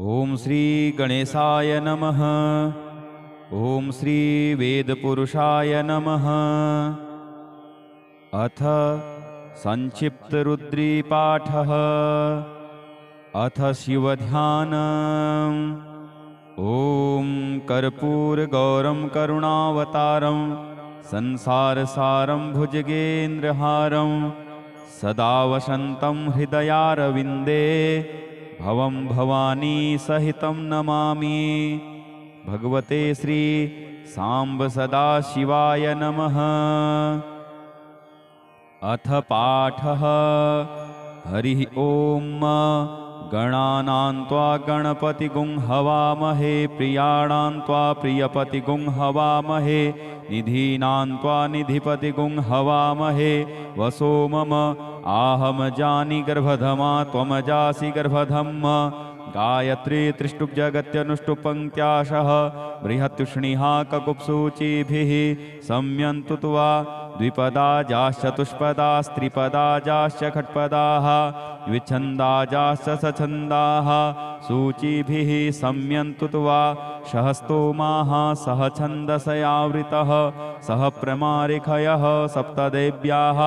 ओम श्री गणेशाय नमः। ओम श्री वेदपुरुषाय नमः। अथ संक्षिप्त रुद्री पाठः। अथ शिवध्यानम्। ओम कर्पूरगौरं करुणावतारं संसारसारं भुजगेन्द्रहारं सदा वसन्तं हृदयारविन्दे भवं भवानी सहितं नमामि। भगवते श्री सांब सदा शिवाय नमः। अथ पाठः। हरि ओम। गणानां त्वा गणपतिगुं हवामहे प्रियाणां त्वा प्रियपतिगुं हवामहे निधीनां त्वा निधिपतिगुं हवामहे वसो मम आहम जानि गर्भधमा त्वमजासि गर्भधम्म गायत्री त्रिष्टुप् जगत्यनुष्टुप् बृहत्तुष्णिः ककुप्सूचिभिः सम्यन्तु त्वा द्विपदा जाश्चतुष्पदास्त्रिपदा जाश्च खट्पदाः विच्छन्दाजाश्च सछन्दाः सूचिभिः सम्यन्तु त्वा सहस्तोमाः सह छन्दसयावृतः सह प्रमारिखयः सप्तदेव्याः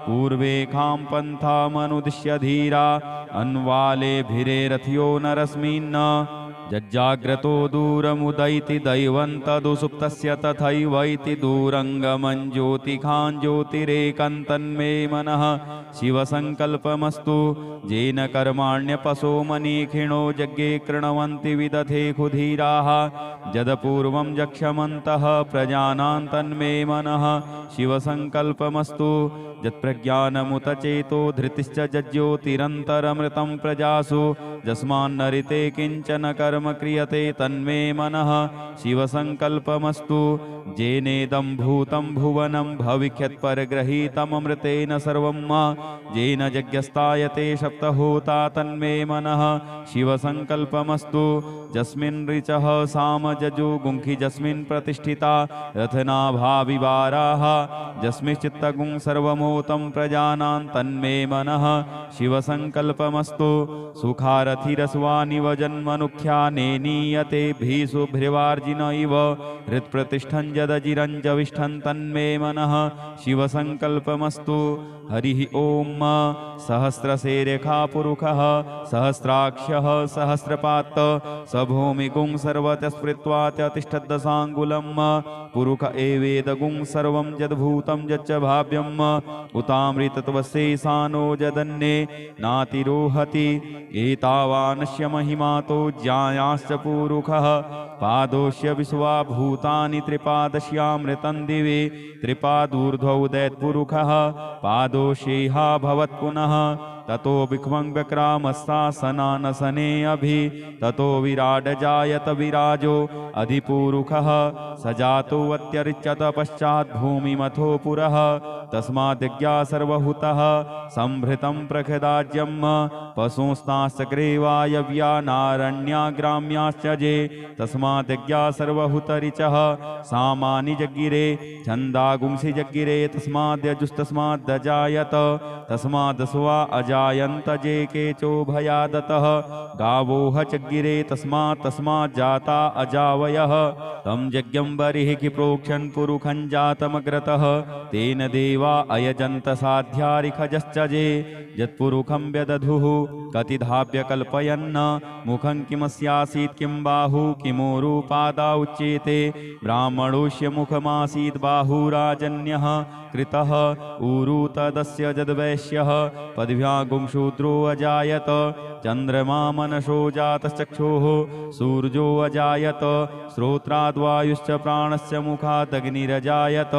पूर्वेखां पन्थामनुदिश्य धीरा अन्वालेभिरे रथ्यो नरस्मिन् जज्जाग्रतो दूरमुदैति दैवन्तदुसुप्तस्य तथैवैति दूरङ्गमं ज्योतिखां ज्योतिरेकन्तन्मे मनः शिवसङ्कल्पमस्तु येन कर्माण्यपशो मनीखिणो यज्ञे कृणवन्ति विदधे खुधीराः यदपूर्वं यक्षमन्तः प्रजानां तन्मे मनः शिवसङ्कल्पमस्तु यत्प्रज्ञानमुत चेतो धृतिश्च जज्योतिरन्तरमृतं प्रजासु यस्मान्नरिते किञ्चन कर्म क्रियते तन्मे मनः शिवसङ्कल्पमस्तु येनेदं भूतं भुवनं भविष्यत्परगृहीतममृतेन सर्वं येन यज्ञस्तायते सप्तहोता तन्मे मनः शिवसङ्कल्पमस्तु यस्मिन् ऋचः साम जजो गुंखि यस्मिन् प्रतिष्ठिता रथनाभाविवाराः यस्मिंश्चित्तगुं सर्वमोतं प्रजानां तन्मे मनः शिवसङ्कल्पमस्तु सुखारथिरस्वानिव जन्मनुख्यानेनीयते भीषुभ्रिवार्जिन इव हृत्प्रतिष्ठं यदजिरञ्जविष्ठं तन्मे मनः शिवसङ्कल्पमस्तु। हरिः ओम। सहस्रशेरेखा पुरुषः सहस्राक्षः सहस्रपात् स भूमिगुं सर्वतः स्मृत्वा तिष्ठद्दशाङ्गुलं पुरुष एवेदगुं सर्वं यद्भूतं यच्च भाव्यं उतामृतत्वशेषानो यदन्ये नातिरोहति एतावानस्य महिमातो ज्ञायाश्च पुरुषः पादोष्य विश्वा भूतानि त्रिपादस्यामृतं दिवे त्रिपादूर्ध्वौ दैत्पुरुषः पादोषेहा भवत् पुनः ततो विक्वं व्यक्रामस्तासनानसने अभि ततो विराड जायत विराजो अधिपुरुषः सजातो अत्यरिच्यत पश्चात् भूमिमथो पुरः तस्माद्यज्ञा सर्वहुतः संभृतं प्रखदाज्यं पशुस्ताश्चक्रे वायव्या नारण्या ग्राम्याश्च जे तस्माद्यज्ञा सर्वहुतरिचः सामानि जगिरे छन्दागुंसि जगिरे तस्माद्यजुस्तस्माद्दजायत तस्मादस्वा अजायन्त जे केचो भयादतः गावोह चगिरे तस्मात् जाता अजावयः तं यज्ञं बर्हिः प्रोक्षन् पुरुखं जातमग्रतः तेन देवा अयजन्त साध्यारिखजश्च जे यत्पुरुखं व्यदधुः कतिधाप्य कल्पयन्न मुखं किमस्यासीत् किं बाहु किमोरुपादा उच्येते ब्राह्मणोऽस्य मुखमासीत् बाहुराजन्यः कृतः ऊरु तदस्य जद्वैश्यः पद्भ्यां गुंशूद्रो अजायत चन्द्रमा मनसो जातश्चक्षुः सूर्यो अजायत श्रोत्राद्वायुश्च प्राणस्य मुखादग्निरजायत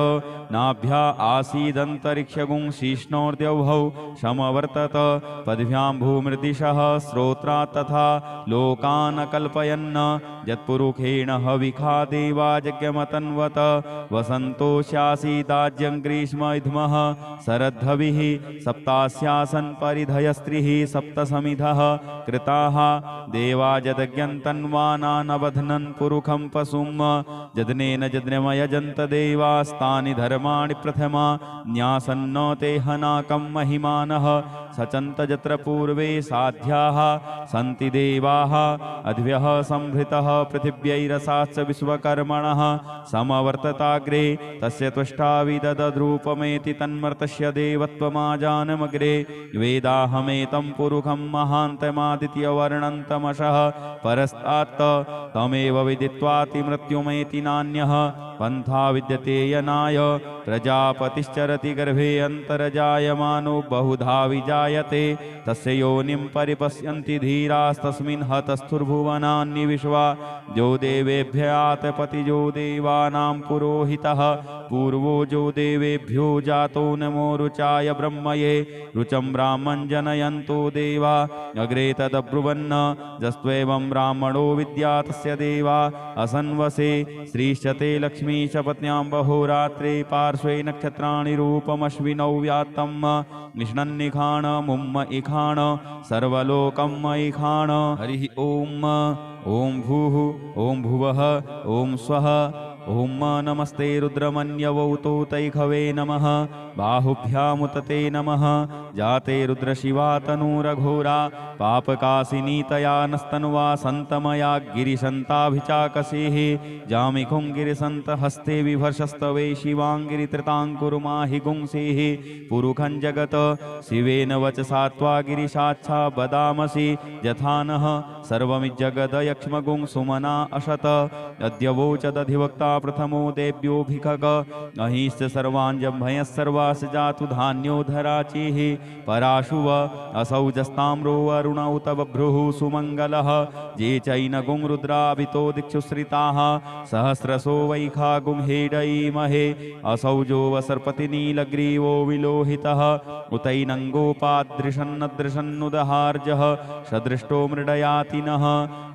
नाभ्या आसीदन्तरिक्षगुं शीष्णोर्द्यौभौ समवर्तत पद्भ्यां भूमृदिशः श्रोत्रात् तथा लोकान् कल्पयन् यत्पुरुषेण हविखा देवा यज्ञमतन्वत वसन्तोऽस्यासीदाज्यं ग्रीष्म इध्मः शरद्धविः सप्तास्यासन् परिधयस्त्रिः सप्तसमिधः कृताः देवा यदज्ञन्तन्वानानवध्नन् पुरुखं पशुं यज्ञेन यज्ञमयजन्त देवास्तानि धर्माणि प्रथमा न्यासन्न ते हनाकं महिमानः सचन्त यत्र पूर्वे साध्याः सन्ति देवाः अद्भ्यः संभृतः पृथिव्यैरसाश्च विश्वकर्मणः समवर्तताग्रे तस्य त्वष्टा विदधद्रूपमेति तन्मर्तस्य देवत्वमाजानमग्रे वेदाहमेतं पुरुषं महान्तमादित्यवर्णन्तमशः परस्तात् तमेव विदित्वाति मृत्युमेति नान्यः पन्था विद्यते यनाय प्रजापतिश्चरति गर्भे अन्तर्जायमानो बहुधा विजायते तस्य योनिं परिपश्यन्ति धीरास्तस्मिन् हतस्थुर्भुवनानि विश्वा जो देवेभ्य आतपति जो देवानां पुरोहितः पूर्वो जो देवेभ्यो जातो नमो रुचाय ब्रह्मये रुचं ब्राह्मं जनयन्तो देवा अग्रे तदब्रुवन्न जस्त्वेवं ब्राह्मणो विद्या तस्य देवा असन्वसे श्रीश्चते लक्ष्मी शपत्न्यां बहोरात्रे पार्श्वे नक्षत्राणि रूपमश्विनौ व्यात्तं निष्णन्निखाण मुम्म इखाण सर्वलोकम् इखाण हरिः ॐ भूः ॐ भुवः ॐ स्वः ॐ नमस्ते रुद्रमन्यवौ तैखवे नमः बाहुभ्यामुतते नमः जाते रुद्रशिवा तनूरघोरा पापकासिनीतया नस्तन्वा सन्तमया गिरिशन्ताभिचाकसेः जामिखुं गिरिसन्तहस्ते विभर्षस्तवे शिवाङ्गिरित्रताङ्कुरुमाहि गुंसेः पुरुखं जगत् शिवेन वचसा त्वा गिरिशाच्छा वदामसि यथा नः सर्वमिज्जगदयक्ष्मगुं सुमना असत अद्यवोचदधिवक्ता प्रथमो देव्योऽभिखग अहिश्च सर्वाञ्जम्भयः सर्वास जातु धान्यो धराचिः पराशुव असौजस्ताम्रो अरुण उत बभ्रुः सुमङ्गलः ये चैनगुं रुद्राभितो दिक्षुश्रिताः सहस्रसो वैखा गुंहेडयीमहे असौजो वसर्पतिनीलग्रीवो विलोहितः उतैनङ्गोपादृशन्नदृशन्नुदहार्जः सदृष्टो मृडयातिनः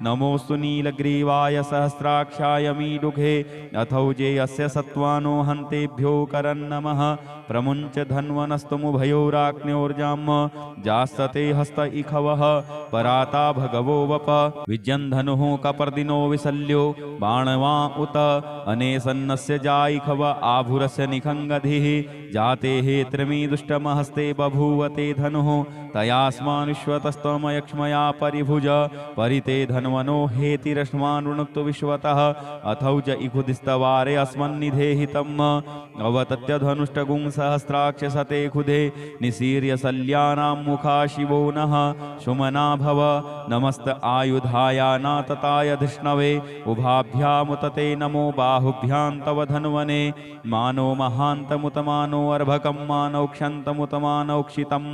नमोऽस्तु नीलग्रीवाय सहस्राक्षाय मीडुघे अथौजे अस्य सत्त्वानो हन्तेभ्यो करन्नमः प्रमुञ्च धन्वनस्तमुभयोराग्न्योर्जाम् जास्तते हस्त इखवः पराता भगवो वप विजन्धनुः कपर्दिनो विशल्यो बाणवा उत अनेसन्नस्य जाइखव आभुरस्य निखङ्गधिः जाते हे त्रिमीदुष्टमहस्ते बभूवते धनुः तयास्मानुष्वतस्तमयक्ष्मया परिभुज परिते धन्वनो हेतिरश्मानुक्तो विश्वतः अथौज इखुदिस्तवारे अस्मन्निधेहितम् अवतत्य धनुष्टगुं सहस्राक्ष सते खुदे निसीर्य शल्यानां मुखा शिवो नः सुमना भव नमस्त आयुधायानातताय धिष्णवे उभाभ्यामुतते नमो बाहुभ्यां तव धन्वने मानो महान्तमुतमानो अर्भकं मानौ क्षन्तमुतमानौक्षितं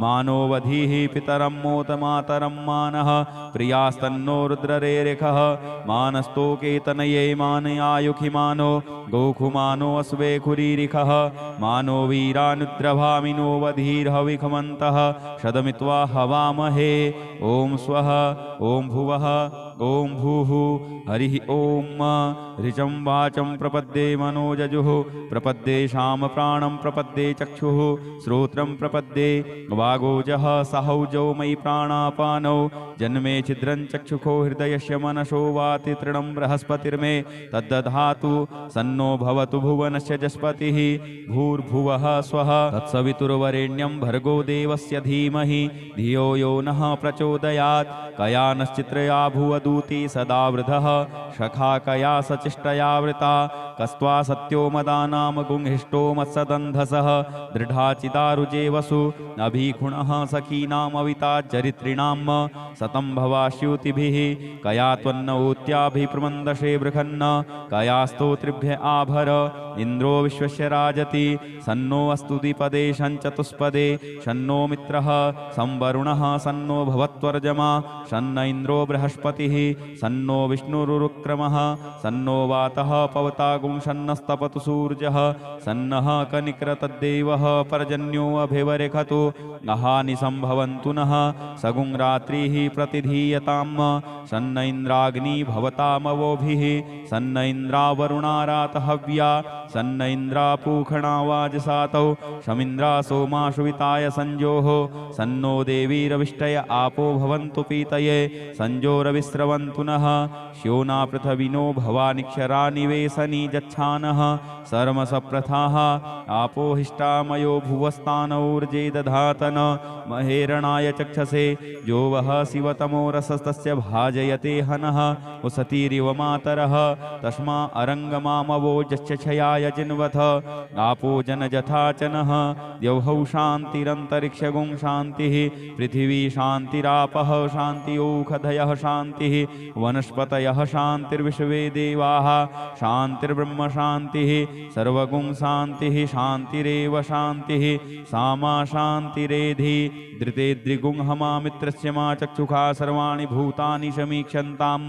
मानो वधीः पितरं मोतमातरं मानः प्रियास्तन्नो रुद्ररेरिखः मानस्तोकेतनये मानयायुखि मानो गोखुमानो अस्वे खुरीरिखः मानो वीरानुद्रभामिनो वधीर्हविखमन्तः शतमित्वा हवामहे ॐ स्वः ॐ भुवः ॐ भूः हरिः ॐ ऋचं वाचं प्रपद्ये मनोजजुः प्रपद्ये श्याम प्राणं प्रपद्ये चक्षुः श्रोत्रं प्रपद्ये वागोजः सहौजो मयि प्राणापानौ जन्मे छिद्रं चक्षुखो हृदयस्य मनसो वाति तृणं बृहस्पतिर्मे तद्दधातु सन्नो भवतु भुवनस्य जस्पतिः भूर्भुवः स्वः तत्सवितुर्वरेण्यं भर्गो देवस्य धीमहि धियो यो नः प्रचोदयात् कया नश्चित्रया भुवदूती सदा वृधः शखा कया सचिष्टया वृता कस्त्वा सत्यो मदानाम गुंहिष्टो मत्सदन्धसः दृढाचिदारुजे वसु अभीखुणः सखीनामविता चरित्रिणां सतं भवास्यूतिभिः कया त्वन्नौत्याभिप्रमन्दशे बृहन्न कया स्तोत्रिभ्य आभर इन्द्रो विश्वस्य राजति सन्नो अस्तु द्विपदे शञ्चतुष्पदे शन्नो मित्रः संवरुणः सन्नो भवत्वर्जमा शन्न इन्द्रो बृहस्पतिः सन्नो विष्णुरुक्रमः सन्नो वातः पवतागुं शन्नस्तपतु सूर्यः सन्नः कनिक्रतद्देवः पर्जन्यो अभिवरेखतु अहानि सम्भवन्तु नः सगुं रात्रिः प्रतिधीयताम् सन्न इन्द्राग्नि भवतामवोभिः सन्न इन्द्रावरुणारातहव्या सन्न इन्द्रापूखणा वाजसातौ शमिन्द्रा सोमाशुविताय संजोः सन्नो देवीरविष्टय आपो भवन्तु पीतये संजोरविस्रवन्तु नः श्योना पृथविनो भवानिक्षरा निवेशनी जच्छानः सर्मसप्रथाः आपोहिष्टामयो भुवस्तानौर्जे दधातन महेरणाय चक्षसे जो वः शिवतमो रसस्तस्य भाजयते हनः उसतीरिव मातरः तस्मा अरङ्गमामवोजच्छयाय जिन्वथ आपो जनजथाचनः द्यौहौ शान्तिरन्तरिक्षगुं शान्तिः पृथिवी शान्तिरापः शान्तियोखधयः शान्तिः वनस्पतयः शान्तिर्विश्वे देवाः शान्तिर्ब्रह्म शान्तिः सर्वगुं शान्तिः शान्तिरेव शान्तिः सामा शान्तिरेधि धृते द्रिगुंहमा मित्रस्य मा चक्षुषा सर्वाणि भूतानि समीक्षन्ताम्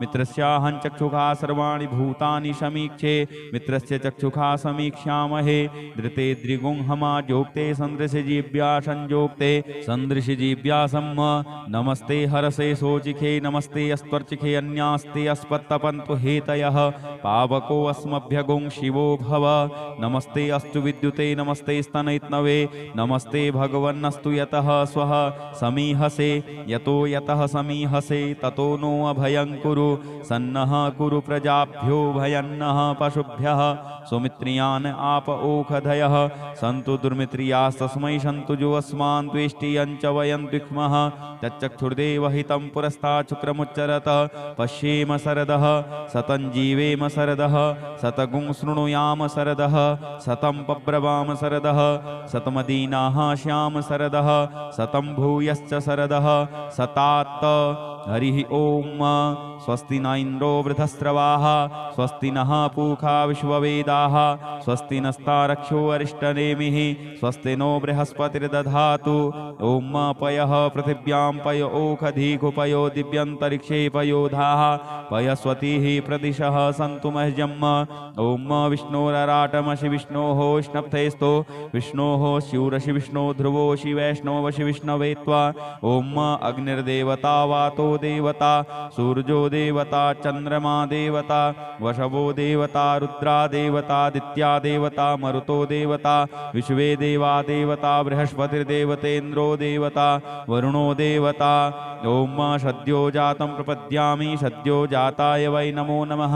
मित्रस्याहं चक्षुषा सर्वाणि भूतानि समीक्षे मित्रस्य चक्षुषा समीक्ष्यामहे धृते द्रिगुंहमा जोक्ते सन्दृशजीव्या संयोक्ते सन्दृशजीव्यासम् नमस्ते हरसे सोचिखे नमस्ते अस्त्वर्चिखे अन्यास्ते अस्पत्तपन्तु हेतयः पावको अस्मभ्यगुं शिवो भव नमस्ते अस्तु विद्युते नमस्ते स्तनैत्नवे नमस्ते भगवन्नस्तु यतः स्वः समीहसे यतो यतः समीहसे ततो नो अभयं कुरु सन्नः कुरु प्रजाभ्यो भयन्नः पशुभ्यः सुमित्रियान् आप ओखधयः सन्तु दुर्मित्रियास्तस्मै सन्तु जो अस्मान् त्वेष्टियं च वयं द्विक्मः तच्चक्षुर्देव हितं पुरस्तात् शुक्रमुच्चरत पश्येम शरदः सतं जीवेम शरदः सतगुं शृणुयाम शरदः सतं पब्रवाम शरदः सतमदीनाः श्याम शरदः सतं भूयश्च शरदः सतात्त हरिः ओम स्वस्ति न इन्द्रो वृधस्रवाः स्वस्ति नः पूषा विश्ववेदाः स्वस्ति नस्तारक्षो अरिष्टनेमिः स्वस्ति नो बृहस्पतिर्दधातु ओम पयः पृथिव्यां पय ओखधीघुपयो दिव्यन्तरिक्षे पयोधाः पयस्वतीः प्रदिशः सन्तु मह्यम् ओम विष्णोरराटमसि विष्णोः स्नप्थेस्तो विष्णोः स्यूरसि विष्णो ध्रुवोषि वैष्णवसि विष्णवे त्वा ओम अग्निर्देवता वातो देवता सूर्यो देवता चंद्रमा देवता वशवो देवता रुद्रा देवता दित्या देवता मरुतो देवता विश्वे देवा देवता बृहस्पतिर्देवतेन्द्रो देवता वरुणो देवता ओम सद्यो जातं प्रपद्यामि सद्यो जाताय वै नमो नमः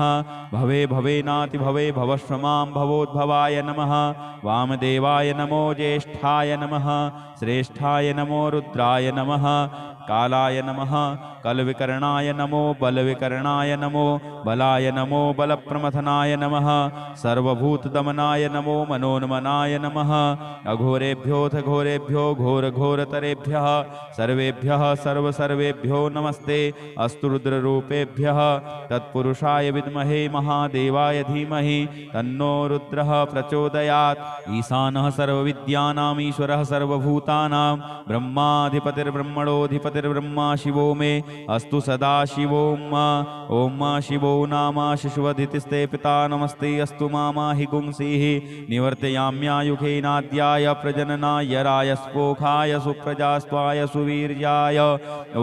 भवे भवेनाति भवे भवस्वमां भवोद्भवाय नमः वामदेवाय नमो ज्येष्ठाय नमः श्रेष्ठाय नमो रुद्राय नमः कालाय नमः कलविकरणाय नमो बलविकरणाय नमो बलाय नमो बलप्रमथनाय नमः सर्वभूतदमनाय नमो मनोन्मनाय नमः अघोरेभ्योऽथ घोरेभ्यो घोरघोरतरेभ्यः सर्वेभ्यः सर्वसर्वेभ्यो नमस्ते अस्तु रुद्ररूपेभ्यः तत्पुरुषाय विद्महे महादेवाय धीमहि तन्नो रुद्रः प्रचोदयात् ईशानः सर्वविद्यानाम् ईश्वरः सर्वभूतानां ब्रह्माधिपतिर्ब्रह्मणोऽधिपतिर्ब्रह्मा शिवो मे अस्तु सदा शिवोम ओम शिवो नाम शिशुवधितिस्ते पिता नमस्ते अस्तु मामा हि गुंसीः निवर्तयाम्यायुखेनाद्याय प्रजननाय रायस्पोखाय सुप्रजास्त्वाय सुवीर्याय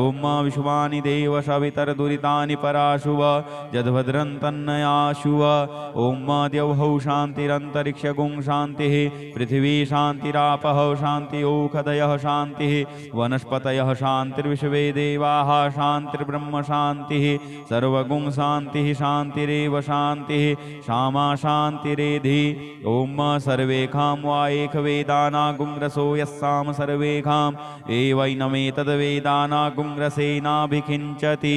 ओम विश्वानि देव सवितरदुरितानि पराशुव जद्भद्रं तन्नयाशुव ओम द्यौहौ शान्तिरन्तरिक्षगुं शान्तिः पृथिवी शान्तिरापः शान्तियोखधयः शान्तिः वनस्पतयः शान्तिर्विश्वे देवाः शान्तिर्ब्रह्म शान्तिः सर्वगुं शान्तिः शान्तिरेव शान्तिः क्षमा शान्तिरेधि ओम सर्वेखां वा एकवेदानागुंरसो यस्साम सर्वेखां एवैनमेतद्वेदानागुंरसेनाभिखिञ्चति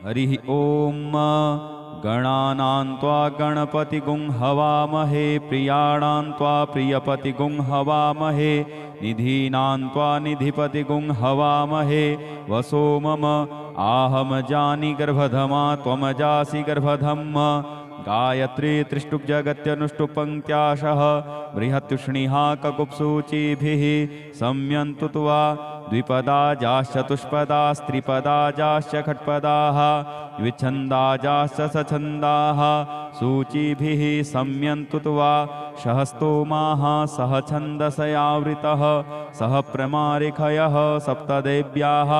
हरिः ओम गणानां त्वा गणपतिगुं हवामहे प्रियाणां त्वा प्रियपतिगुं हवामहे निधीनां त्वा निधिपतिगुं हवामहे वसो मम आहमजानि गर्भधमा त्वमजासि गर्भधम् गायत्री त्रिष्टुप्जगत्यनुष्टुपङ्क्त्याशः बृहत्युष्णिहा ककुप्सूचिभिः सम्यन्तु त्वा द्विपदाजाश्चतुष्पदास्त्रिपदाजाश्च खट्पदाः विच्छन्दाजाश्च सछन्दाः सूचिभिः सम्यन्तु त्वा सहस्तोमाः सह छन्दसयावृतः सह प्रमारिखयः सप्तदेव्याः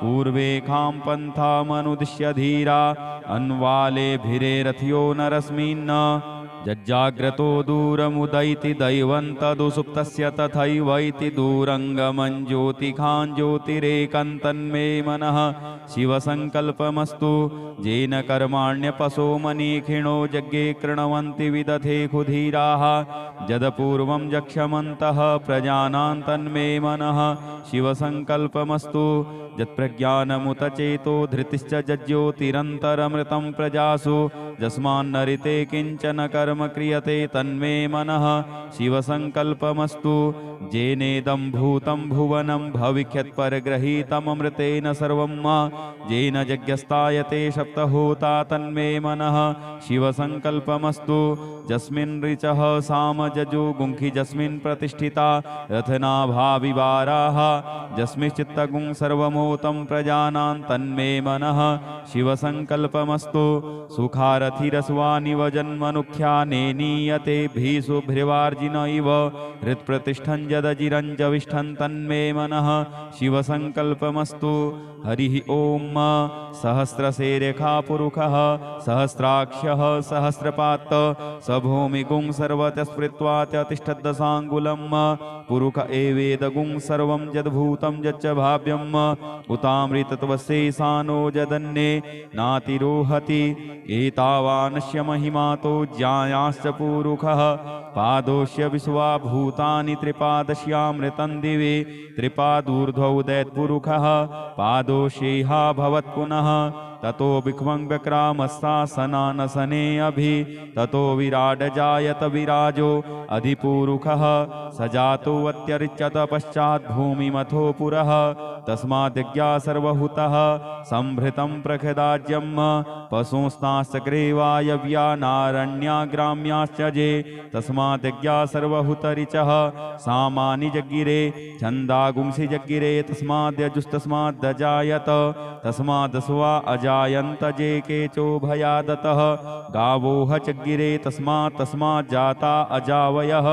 पूर्वेखां पन्थामनुदिश्य धीरा अन्वालेभिरे रथ्यो नरस्मिन् जज्जाग्रतो दूरमुदैति दैवं तदुसुप्तस्य तथैवैति दूरङ्गमं ज्योतिखां ज्योतिरेकं तन्मे मनः शिवसङ्कल्पमस्तु येन कर्माण्यपशो मनीखिणो यज्ञे कृणवन्ति विदधे खुधीराः यदपूर्वं यक्षमन्तः प्रजानां तन्मे मनः शिवसङ्कल्पमस्तु यत्प्रज्ञानमुत चेतो धृतिश्च जज्योतिरन्तरमृतं प्रजासु यस्मान्नरिते किञ्चन कर्म क्रियते तन्मे मनः शिवसङ्कल्पमस्तु येनेदं भूतं भुवनं भविष्यत्परगृहीतममृतेन सर्वं येन यज्ञस्तायते सप्तहोता तन्मे मनः शिवसङ्कल्पमस्तु यस्मिन् ऋचः सामजजो गुंखि यस्मिन् प्रतिष्ठिता रथनाभाविवाराः यस्मिंश्चित्तगुं सर्वमोतं प्रजानां तन्मे मनः शिवसङ्कल्पमस्तु सुखारथिरस्वानिव जन्मनुख्यानेनीयते भीषुभ्रिवार्जिन इव हृत्प्रतिष्ठं यदजिरञ्जविष्ठं तन्मे मनः शिवसङ्कल्पमस्तु हरिः ॐ सहस्रशेरेखा पुरुषः सहस्राक्षः सहस्रपात् स भूमिगुं सर्वतः तिष्ठद्दशाङ्गुलं पुरुष एवेदगुं सर्वं यद्भूतं यच्च भाव्यम् उतामृतत्वशेषानो यदन्ये नातिरोहति एतावानस्य महिमातो ज्ञायाश्च पुरुषः पादोष्य विश्वा भूतानि त्रिपादस्यामृतं दिवे त्रिपादूर्ध्वौ दैत्पुरुषः पादोषेहा भवत् पुनः ततो विक्वं व्यक्रामस्सासनानसने अभि ततो विराड जायत विराजो अधिपुरुषः सजातो अत्यरिच्यत पश्चात् भूमिमथो पुरः तस्माद्यज्ञा सर्वहुतः संभृतं प्रखदाज्यं पशुंस्ताश्चक्रे वायव्या नारण्या ग्राम्याश्च जे तस्माद्यज्ञा सर्वहुतरिचः सामानि जग्गिरे छन्दागुंसि जग्गिरे तस्माद्यजुस्तस्माद्दजायत तस्मादस्वा अजायन्त जे केचोभयादतः गावोह चग्गिरे तस्मात् जाता अजावयः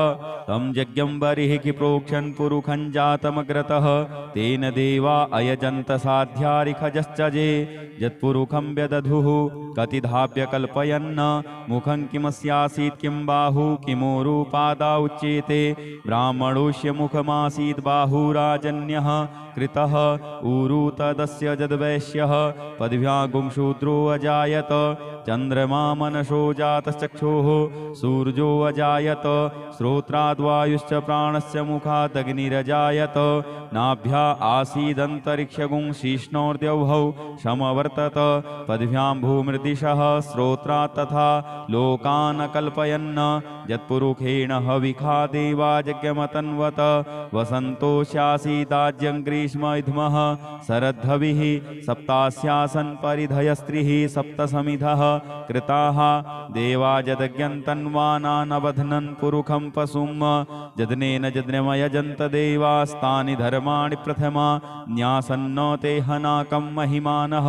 तं यज्ञं बर्हिः प्रोक्षन् पुरुखं जातमग्रतः तेन देवा अयजन्त साध्यारिखजश्च जे यत्पुरुखं व्यदधुः कतिधाप्य कल्पयन्न मुखं किमस्यासीत् किं बाहु किमोरुपादा उच्येते ब्राह्मणोऽस्य मुखमासीत् बाहुराजन्यः कृतः ऊरु तदस्य जद्वैश्यः पदव्यागुंशूद्रो अजायत चन्द्रमा मनसो जातश्चक्षुः सूर्यो अजायत श्रोत्राद्वायुश्च प्राणस्य मुखादग्निरजायत नाभ्या आसीदन्तरिक्षगुं शीष्णोर्द्यौभौ समवर्तत पदभ्यां भूमृदिशः श्रोत्रा तथा लोकान् कल्पयन् यत्पुरुषेण हविखा देवा यज्ञमतन्वत वसन्तोऽस्यासीदाज्यं ग्रीष्मइध्मः शरद्धविः सप्तास्यासन् परिधयस्त्रिः सप्तसमिधः कृताः देवा यदज्ञन्तन्वानानबध्नन् पुरुखं पशुं यज्ञेन यज्ञमयजन्त देवास्तानि धर्माणि प्रथमा न्यासन्न ते हनाकं महिमानः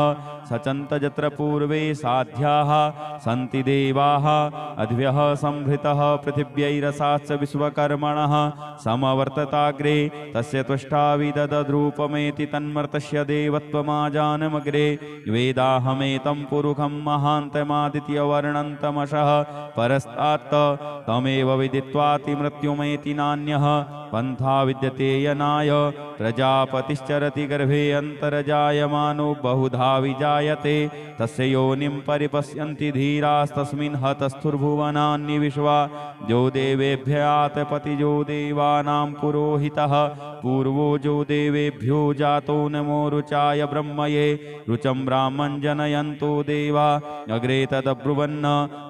सचन्त यत्र पूर्वे साध्याः सन्ति देवाः अद्भ्यः संभृतः पृथिव्यैरसाश्च विश्वकर्मणः समवर्तताग्रे तस्य त्वष्टाविदद्रूपमेति तन्मर्तस्य देवत्वमाजानमग्रे वेदाहमेतं पुरुखं महान्तमादित्यवर्णन्तमशः परस्तात् तमेव विदित्वातिमृत्युमेति नान्यः पन्था विद्यते यनाय प्रजापतिश्चरति गर्भे अन्तर्जायमानो बहुधा विजायते तस्य योनिं परिपश्यन्ति धीरास्तस्मिन् हतस्थुर्भुवनानि विश्वा जो देवेभ्यात् पतिजो देवानां पुरोहितः पूर्वो जो देवेभ्यो जातो नमो रुचाय ब्रह्मये रुचं ब्राह्मं जनयन्तो देवा अग्रे तदब्रुवन्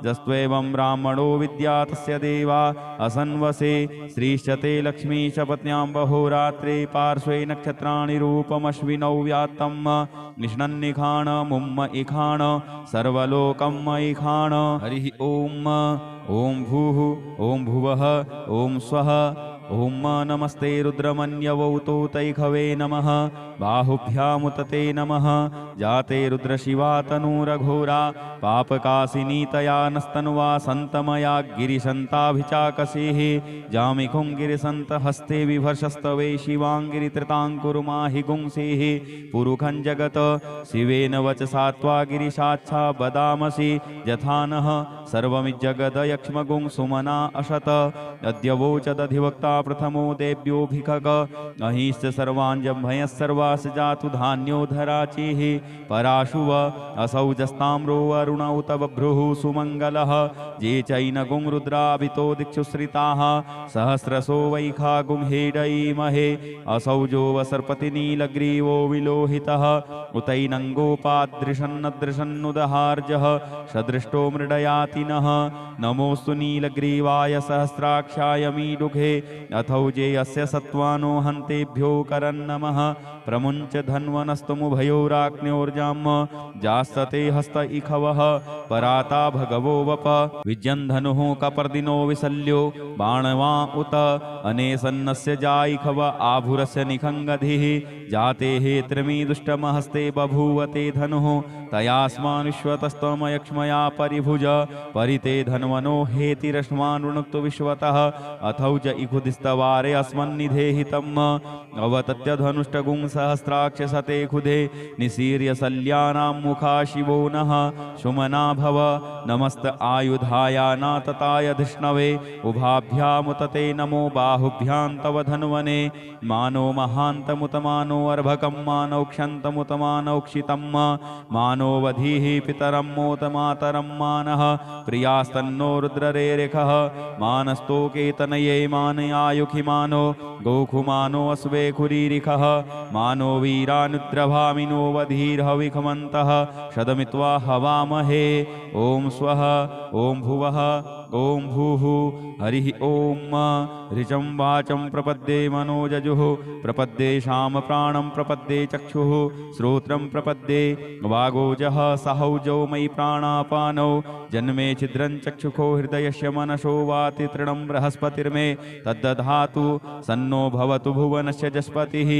जस्त्वेवं ब्राह्मणो विद्या तस्य देवा असन्वसे श्रीश्चते लक्ष्मीश पत्न्यां बहोरात्रे पार्श्वे नक्षत्राणि रूपमश्विनौ व्यात्तं निष्णन्निखाण मुम्म इखाण सर्वलोकं इखाण हरिः ॐ ॐ भूः ॐ भुवः ॐ स्वः ॐ नमस्ते रुद्रमन्यवौतो तैखवे नमः बाहुभ्यामुतते नमः जाते रुद्रशिवा तनूरघोरा पापकासिनी तया नस्तनुवा सन्तमया गिरिशन्ताभिचाकसेः जामिखुं गिरिसन्त हस्ते विभर्षस्तवे शिवाङ्गिरित्रताङ्कुरुमाहि गुंसेः पुरुखं जगत शिवेन वचसा त्वा गिरिशाच्छा वदामसि यथा नः सर्वमिज्जगदयक्ष्मगुं सुमना अशत अद्य वोचदधिवक्ता प्रथमो देव्योऽभिखग अहिश्च सर्वाञ्जम्भयः सर्वास जातु धान्योधराचिः पराशुव असौजस्ताम्रो अरुण उत बभ्रुः सुमङ्गलः ये चैनगुं रुद्राभितो दिक्षुश्रिताः सहस्रसो वैखा गुंहेडयीमहे असौजो वसर्पतिनीलग्रीवो विलोहितः उतैनङ्गोपादृशन्नदृशन्नुदहार्जः सदृष्टो मृडयातिनः नमोऽस्तु नीलग्रीवाय सहस्राक्षाय मीडुघे अथौजे अस्य सत्त्वानो हन्तेभ्यो करन्नमः प्रमुञ्च धन्वनस्तमुभयोराग्न्योर्जाम् जास्तते हस्त इखवः पराता भगवो वप विजन्धनुः कपर्दिनो विशल्यो बाणवा उत अनेसन्नस्य जाइखव आभुरस्य निखङ्गधिः जाते हे त्रिमीदुष्टमहस्ते बभूवते धनुः तयास्मानुष्वतस्तमयक्ष्मया परिभुज परिते धन्वनो हेतिरश्मानुक्तु विश्वतः अथौज इखुदिस्तवारे अस्मन्निधेहितम् अवतत्य धनुष्टगुं सहस्राक्ष सते खुदे निसीर्य सल्यानां मुखा शिवो नः सुमना भव नमस्त आयुधायानातताय धिष्णवे उभाभ्यामुतते नमो बाहुभ्यां तव धन्वने मानो महान्तमुतमानो अर्भकं मानौक्षन्तमुतमानौक्षितं मानो वधीः पितरं मोतमातरं मानः प्रियास्तन्नो रुद्ररेरिखः मानस्तोकेतनये मानयायुखि मानो गोखुमानो अस्वे खुरीरिखः मानो वीरानुद्रभामिनो वधीर्हविखमन्तः शतमित्वा हवामहे ॐ स्वः ॐ भुवः ॐ भूः हरिः ॐ ऋचं वाचं प्रपद्ये मनोजजुः प्रपद्ये शाम प्राणं प्रपद्ये चक्षुः श्रोत्रं प्रपद्ये वागोजः सहौजो मयि प्राणापानौ जन्मे छिद्रं चक्षुखो हृदयस्य मनसो वाति तृणं बृहस्पतिर्मे तद्दधातु सन्नो भवतु भुवनस्य जस्पतिः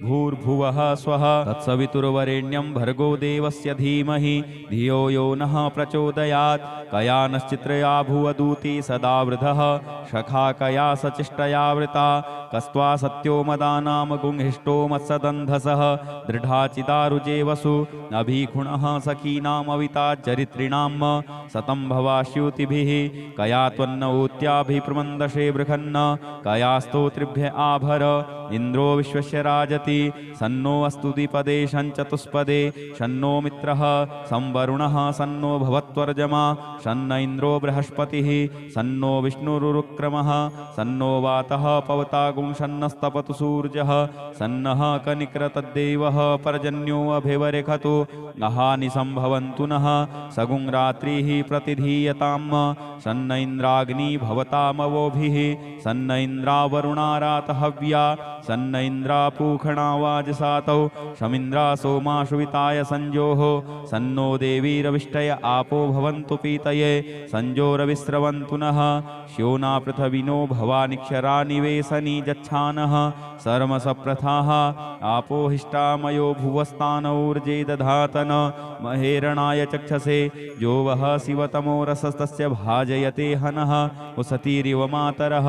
भूर्भुवः स्वः तत्सवितुर्वरेण्यं भर्गो देवस्य धीमहि धियो यो नः प्रचोदयात् कया नश्चित्रया भुवदूती सदा वृधः शखा कया सचिष्टया वृता कस्त्वा सत्यो मदानाम गुंहिष्टो मत्सदन्धसः दृढाचिदारुजे वसु अभीखुणः सखीनामविता चरित्रिणां सतं भवाश्युतिभिः कया त्वन्न ऊत्याभिप्रमन्दशे बृहन्न कया स्तोत्रिभ्य आभर इन्द्रो विश्वस्य राजति सन्नो अस्तु द्विपदे शञ्चतुष्पदे शन्नो मित्रः संवरुणः सन्नो भवत्वर्जमा शन्न इन्द्रो बृहस्पतिः सन्नो विष्णुरुक्रमः सन्नो वातः पवतागुं शन्नस्तपतु सूर्यः सन्नः कनिक्रतद्देवः पर्जन्यो अभिवरेखतु अहानि सम्भवन्तु नः सगुं रात्रिः प्रतिधीयताम् सन्न इन्द्राग्नि भवतामवोभिः सन्न इन्द्रावरुणारातहव्या सन्न इन्द्रापूखणावाजसातौ शमिन्द्रा सोमाशुविताय संजोः सन्नो देवीरविष्टय आपो भवन्तु पीतये संजोरविस्रवन्तु नः श्योना पृथविनो भवानिक्षरा निवेशनी जच्छानः सर्मसप्रथाः आपोहिष्टामयो भुवस्तानौर्जे दधातन महेरणाय चक्षसे जो वः शिवतमो रसस्तस्य भाजयते हनः उसतीरिव मातरः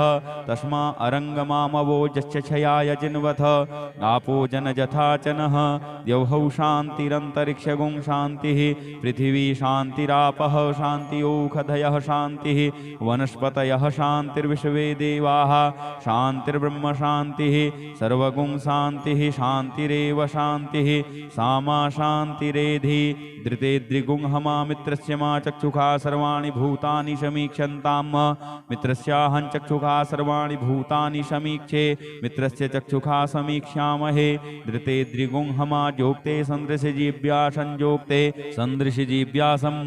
तस्मा अरङ्गमामवो जच्छयाय जिन्वथ आपो जनजथाचनः द्यौहौ शान्तिरन्तरिक्षगुं शान्तिः पृथिवी शान्तिरापः शान्तियोखधयः शान्तिः वनस्पतयः शान्तिर्विश्वे देवाः शान्तिर्ब्रह्म शान्तिः सर्वगुं शान्तिः शान्तिरेव शान्तिः सामा शान्तिरेधि धृते द्रिगुंहमा मित्रस्य मा चक्षुखा सर्वाणि भूतानि समीक्षन्ताम् मित्रस्याहं चक्षुखा सर्वाणि भूतानि समीक्षे मित्रस्य चक्षुखा समीक्ष्यामहे धृते द्रिगुंहमा जोक्ते सन्दृशजीव्या संजोक्ते सन्दृशजीव्यासम्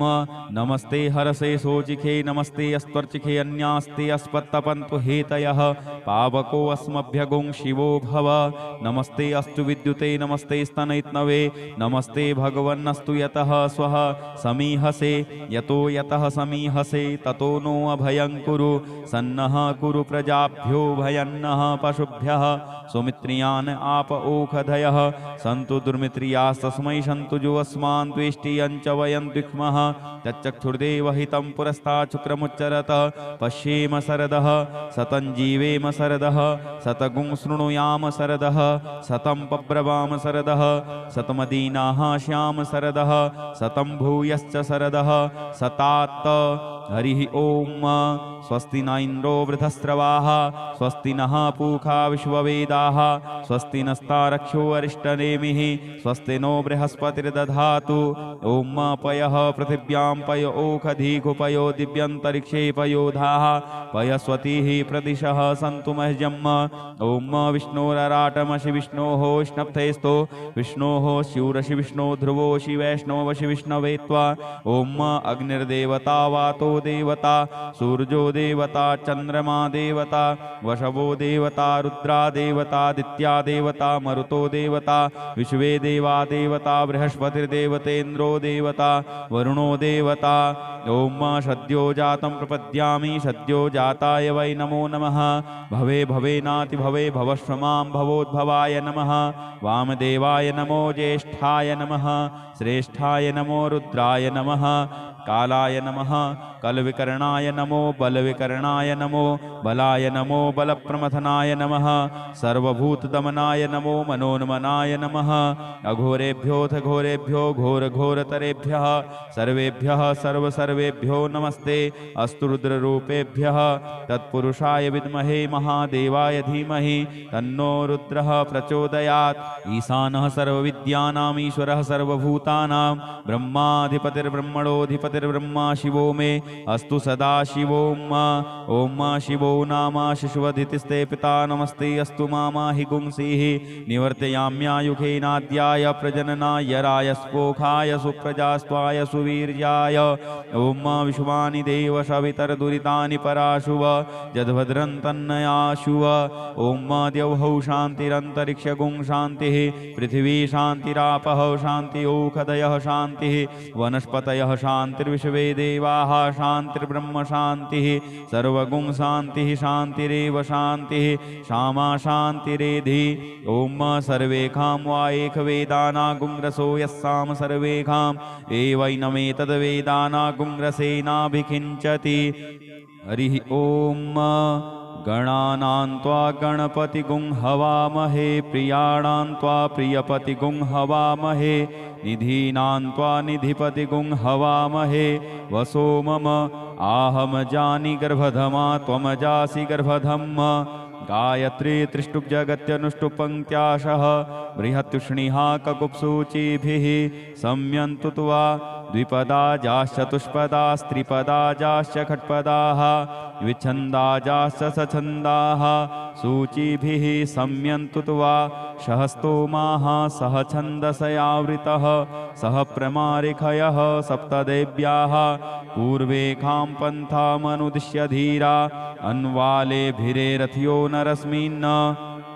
नमस्ते हरसे सोचिखे नमस्ते अस्त्वर्चिखे अन्यास्ते अस्पत्तपन्तु हेतयः पावको अस्मभ्यगुं शिवो भव। नमस्ते अस्तु विद्युते नमस्ते स्तनयित्नवे नमस्ते भगवन्नस्तु यतः स्वः समीहसे यतो यतः समीहसे ततो नो अभयं कुरु सन्नः कुरु प्रजाभ्यो भयन्नः पशुभ्यः सुमित्रियान् आप ओखधयः सन्तु दुर्मित्रियास्तस्मै सन्तु जो अस्मान् द्वेष्टियं च वयं द्विक्मः तच्चक्षुर्देव हितं पुरस्तात् शुक्रमुच्चरत पश्येम शरदः सतं जीवेम शरदः शतगुं शृणुयाम शरदः शतं पब्रवाम शरदः शतमदीनाः श्याम शरदः शतं भूयश्च शरदः शतात् हरिः ओम। स्वस्ति न इन्द्रो वृधस्रवाः स्वस्ति नः पूषा विश्ववेदाः स्वस्ति नस्तारक्षो अरिष्टनेमिः स्वस्ति नो बृहस्पतिर्दधातु। ओम पयः पृथिव्यां पय ओखधीघुपयो दिव्यन्तरिक्षे पयोधाः पयस्वतीः प्रदिशः सन्तु मह्यम्। ओम विष्णोरराटमसि विष्णोः स्नप्थेस्तो विष्णोः शूरसि विष्णो ध्रुवोषि वैष्णवसि विष्णवे त्वा। ओम अग्निर्देवता वातो देवता सूर्यो देवता चंद्रमा देवता वशवो देवता रुद्रा देवता दित्या देवता मरुतो देवता विश्वे देवा देवता बृहस्पतिर्देवतेन्द्रो देवता वरुणो देवता। ओम सद्यो जातं प्रपद्यामि सद्यो जाताय वै नमो नमः। भवे भवेनाति भवे भवस्वमां भवोद्भवाय नमः। वामदेवाय नमो ज्येष्ठाय नमः श्रेष्ठाय नमो रुद्राय नमः। कालाय नमः कलविकरणाय नमो बलविकरणाय नमो बलाय नमो बलप्रमथनाय नमः। सर्वभूतदमनाय नमो मनोन्मनाय नमः। अघोरेभ्योऽथ घोरेभ्यो घोरघोरतरेभ्यः सर्वेभ्यः सर्वसर्वेभ्यो नमस्ते अस्तु रुद्ररूपेभ्यः। तत्पुरुषाय विद्महे महादेवाय धीमहि तन्नो रुद्रः प्रचोदयात्। ईशानः सर्वविद्यानाम् ईश्वरः सर्वभूतानां ब्रह्माधिपतिर्ब्रह्मणोऽधिपतिर्ब्रह्मा शिवो मे अस्तु सदा शिवोम। ओम शिवो नाम शिशुवधितिस्ते पिता नमस्ते अस्तु मामाहि गुंसीः निवर्तयाम्यायुखेनाद्याय प्रजननाय रायस्पोखाय सुप्रजास्त्वाय सुवीर्याय। ओम विश्वानि देव सवितर्दुरितानि पराशुव जद्भद्रं तन्नयाशुव। ओम द्यौः शान्तिरन्तरिक्षगुं शान्तिः पृथिवी शान्तिरापः शान्ति ओखधयः शान्तिः वनस्पतयः शान्तिर्विश्वे देवाः शान्तिर्ब्रह्म शान्तिः सर्वगुं शान्तिः शान्तिरेव शान्तिः क्षमा शान्तिरेधि। ओम सर्वेखां वा एकवेदानागुंग्रसो यस्साम सर्वेखां एवैनमेतद्वेदानागुंग्रसेनाभिखिञ्चति। हरिः ओम। गणानां त्वा गणपतिगुं हवामहे प्रियाणां त्वा प्रियपतिगुं हवामहे निधीनां त्वा निधिपतिगुं हवामहे। वसो मम आहमजानि गर्भधमा त्वमजासि गर्भधम्। गायत्री त्रिष्टुप्जगत्यनुष्टुपङ्क्त्याशः बृहत्युष्णिः ककुप्सूचिभिः सम्यन्तु त्वा द्विपदाजाश्चतुष्पदास्त्रिपदाजाश्च खट्पदाः विच्छन्दाजाश्च सछन्दाः सूचिभिः सम्यन्तु त्वा सहस्तोमाः सह छन्दसयावृतः सह प्रमारिखयः सप्तदेव्याः पूर्वेखां पन्थामनुदिश्य धीरा अन्वालेभिरे रथ्यो नरस्मिन्।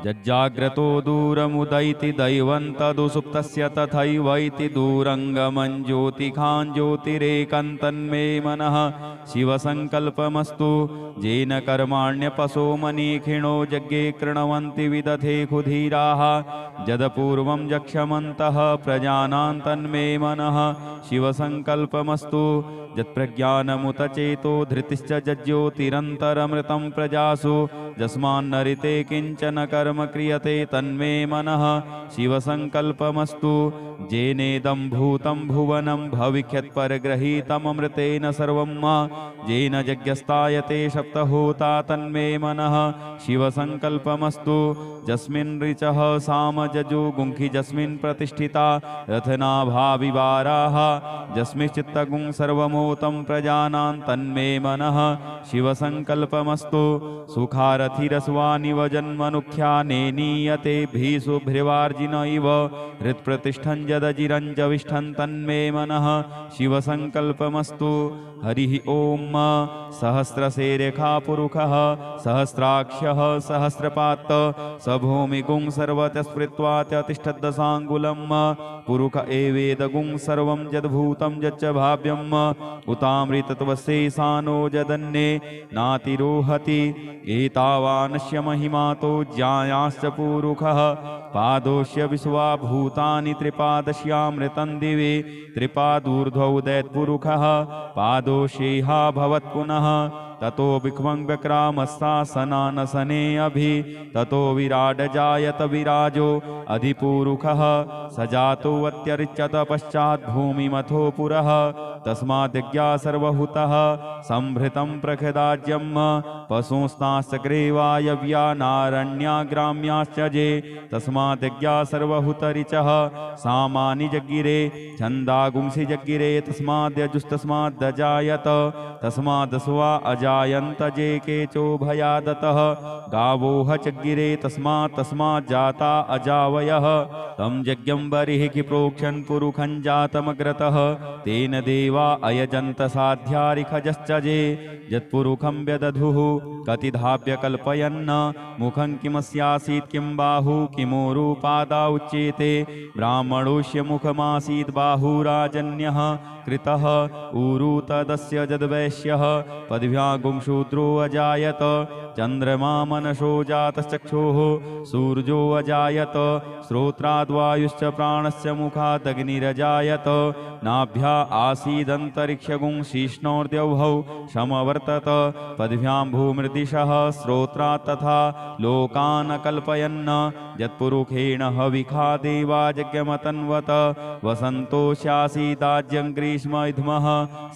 जज्जाग्रतो दूरमुदैति दैवं तदुसुप्तस्य तथैवैति दूरङ्गमं ज्योतिखां ज्योतिरेकन्तन्मे मनः शिवसङ्कल्पमस्तु। येन कर्माण्यपशो मनीखिणो यज्ञे कृणवन्ति विदधे खुधीराः यदपूर्वं जक्ष्यमन्तः प्रजानां तन्मे मनः शिवसङ्कल्पमस्तु। यत्प्रज्ञानमुत चेतो धृतिश्च जज्योतिरन्तरमृतं प्रजासु यस्मान्नरिते किञ्चन कर्म क्रियते तन्मे मनः शिवसङ्कल्पमस्तु। येनेदं भूतं भुवनं भविष्यत्परगृहीतममृतेन सर्वं येन यज्ञस्तायते सप्तहोता तन्मे मनः शिवसङ्कल्पमस्तु। यस्मिन् ऋचः सामजजो गुंखि यस्मिन् प्रतिष्ठिता रथनाभाविवाराः यस्मिंश्चित्तगुं सर्वमोतं प्रजानां तन्मे मनः शिवसङ्कल्पमस्तु। सुखार सारथिरस्वानिव जन्मनुख्याने नीयते भीषुभ्रिवार्जिन इव हृत्प्रतिष्ठं जदजिरञ्जविष्ठं तन्मे मनः शिवसङ्कल्पमस्तु। हरिः ॐ सहस्रशेरेखा पुरुषः सहस्राक्षः सहस्रपात् स भूमिगुं सर्वतः स्मृत्वा तिष्ठद्दशाङ्गुलं पुरुष एवेदगुं सर्वं यद्भूतं यच्च भाव्यम् उतामृतत्वशेषानो यदन्ये नातिरोहति। एतावानस्य महिमातो ज्ञायाश्च पुरुषः पादोस्य विश्वा भूतानि त्रिपादस्यामृतं दिवे त्रिपादूर्ध्वौ दैत्पुरुषः पादोषेहा भवत् पुनः। ततो विक्वं व्यक्रामस्सासनानसने अभि ततो विराड जायत विराजो अधिपुरुषः स जातो अत्यरिच्यत पश्चात् भूमिमथो पुरः। तस्माद्यज्ञा सर्वहुतः संभृतं प्रखदाज्यं पशुंस्ताश्चक्रे वायव्या नारण्या ग्राम्याश्च जे। तस्माद्यज्ञा सर्वहुतरिचः सामानि जगिरे छन्दागुंसि जगिरे तस्माद्यजुस्तस्माद्दजायत तस्मादस्वा अजायन्त जे केचोभयादतः गावोह चगिरे तस्मात् जाता अजावयः। तं यज्ञं बर्हिः प्रोक्षन् पुरुखं जातमग्रतः तेन देवा अयजन्त साध्यारिखजश्च जे। यत्पुरुखं व्यदधुः कतिधाप्य कल्पयन्न मुखं किमस्यासीत् किं बाहु किमोरुपादा उच्येते। ब्राह्मणोऽस्य मुखमासीत् बाहुराजन्यः कृतः ऊरु तदस्य जद्वैश्यः पदव्यागुंशूद्रो अजायत। चन्द्रमा मनसो जातश्चक्षुः सूर्यो अजायत श्रोत्राद्वायुश्च प्राणस्य मुखादग्निरजायत। नाभ्या आसीदन्तरिक्षगुं शीष्णोर्द्यौभौ समवर्तत पदभ्यां भूमृदिशः श्रोत्रात् तथा लोकान् अकल्पयन्। यत्पुरुषेण हविखा देवा यज्ञमतन्वत वसन्तोऽस्यासीदाज्यं ग्रीष्म इध्मः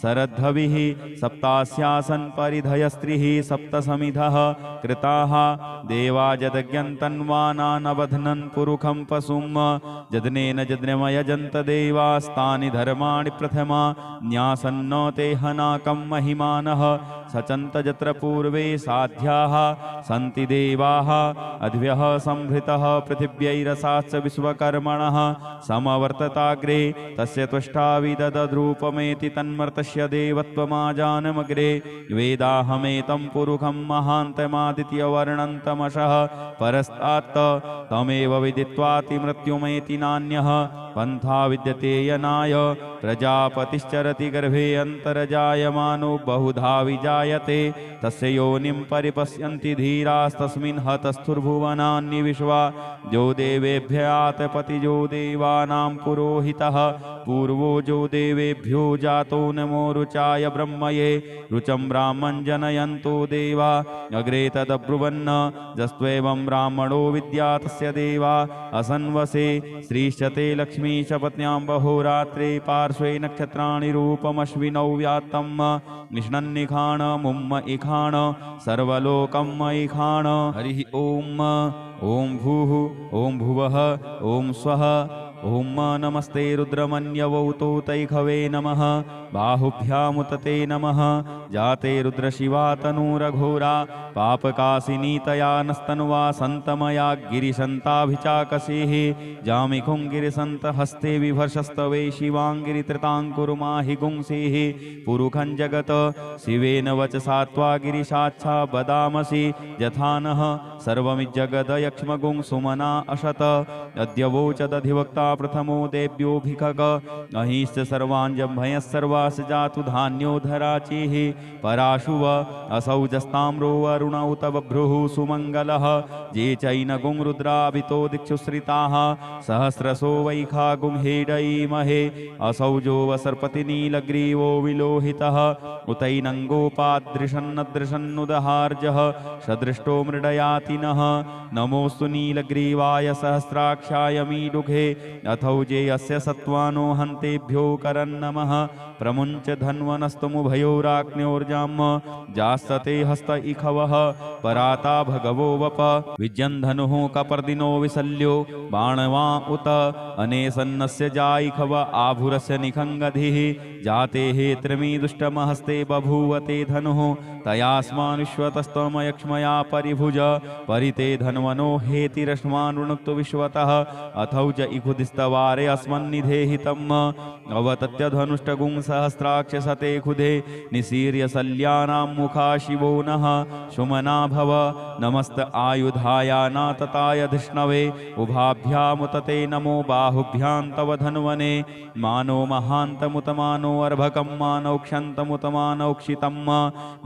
शरद्धविः सप्तास्यासन् परिधयस्त्रिः सप्तसमिधः कृताः देवा यदज्ञन्तन्वानानबध्नन् पुरुखं पशुं यज्ञेन यज्ञमयजन्त देवास्तानि धर्माणि प्रथमा न्यासन्न ते हनाकं महिमानः सचन्त यत्र पूर्वे साध्याः सन्ति देवाः अद्भ्यः संभृतः पृथिव्यैरसाश्च विश्वकर्मणः समवर्तताग्रे तस्य त्वष्टा विदधद्रूपमेति तन्मर्तस्य देवत्वमाजानमग्रे। वेदाहमेतं पुरुखं महान्तमादित्यवर्णन्तमशः परस्तात् तमेव विदित्वाति मृत्युमेति नान्यः पन्था विद्यते यनाय। प्रजापतिश्चरति गर्भे अन्तर्जायमानो बहुधा विजायते तस्य योनिं परिपश्यन्ति धीरास्तस्मिन् हतस्थुर्भुवनानि विश्वा। जो देवेभ्य आतपतिजो देवानां पुरोहितः पूर्वो जो देवेभ्यो जातो नमो रुचाय ब्रह्मये। रुचं ब्राह्मं जनयन्तो देवा अग्रे तदब्रुवन् जस्त्वेवं ब्राह्मणो विद्या तस्य देवा असन्वसे। श्रीश्चते लक्ष्मीश पत्न्यां बहोरात्रे पार्श्वे नक्षत्राणि रूपमश्विनौ व्यात्तं निष्णन्निखाण मुम्म इखाण सर्वलोकं इखाण। हरिः ॐ ॐ भूः ॐ भुवः ॐ स्वः ॐ नमस्ते रुद्रमन्यवौतो तैखवे नमः बाहुभ्यामुतते नमः। जाते रुद्रशिवा तनूरघोरा पापकाशिनी तया नस्तनुवा सन्तमया गिरिशन्ताभिचाकसेः। जामिखुं गिरिसन्त हस्ते विभर्षस्तवे शिवाङ्गिरित्रताङ्कुरुमाहि गुंसेः। पुरुखं जगत शिवेन वचसा त्वा गिरिशाच्छा वदामसि यथा नः सर्वमिज्जगदयक्ष्मगुं सुमना असत। अद्य वोचदधिवक्ता प्रथमो देव्योऽभिखग अहिश्च सर्वाञ्जम्भयः सर्वास जातु धान्यो धराचेः। पराशुव असौजस्ताम्रो अरुण उत बभ्रुः सुमङ्गलः। ये चैनगुं रुद्राभितो दिक्षुश्रिताः सहस्रशो वैखागुं हेडयीमहे। असौजो वसर्पतिनीलग्रीवो विलोहितः उतैनङ्गोपादृशन्नदृशन्नुदहार्जः सदृष्टो मृडयातिनः। नमोऽस्तु नीलग्रीवाय सहस्राक्षाय मीडुघे अथौजे अस्य सत्त्वानो हन्तेभ्यो करन्नमः प्रमुञ्च धन्वनस्तमुभयोराग्न्योर्जाम् जास्तते हस्त इखवः पराता भगवो वप विजन्धनुः कपर्दिनो विसल्यो बाणवा उत अनेसन्नस्य जाइखव आभुरस्य निखङ्गधिः जातेः त्रिमी दुष्टमहस्ते बभूवते धनुः तयास्मानुष्वतस्तमयक्ष्मया परिभुज परिते धन्वनो हेतिरश्मानुक्तो विश्वतः अथौज इखुदिस्तवारे अस्मन्निधेहितम् अवतत्य धनुष्टगुं सहस्राक्ष सते खुदे निसीर्य सल्यानां मुखा शिवो नः सुमना भव नमस्त आयुधायानातताय धिष्णवे उभाभ्यामुतते नमो बाहुभ्यां तव धन्वने मानो महान्तमुतमानो अर्भकं मानौक्षन्तमुतमानौक्षितं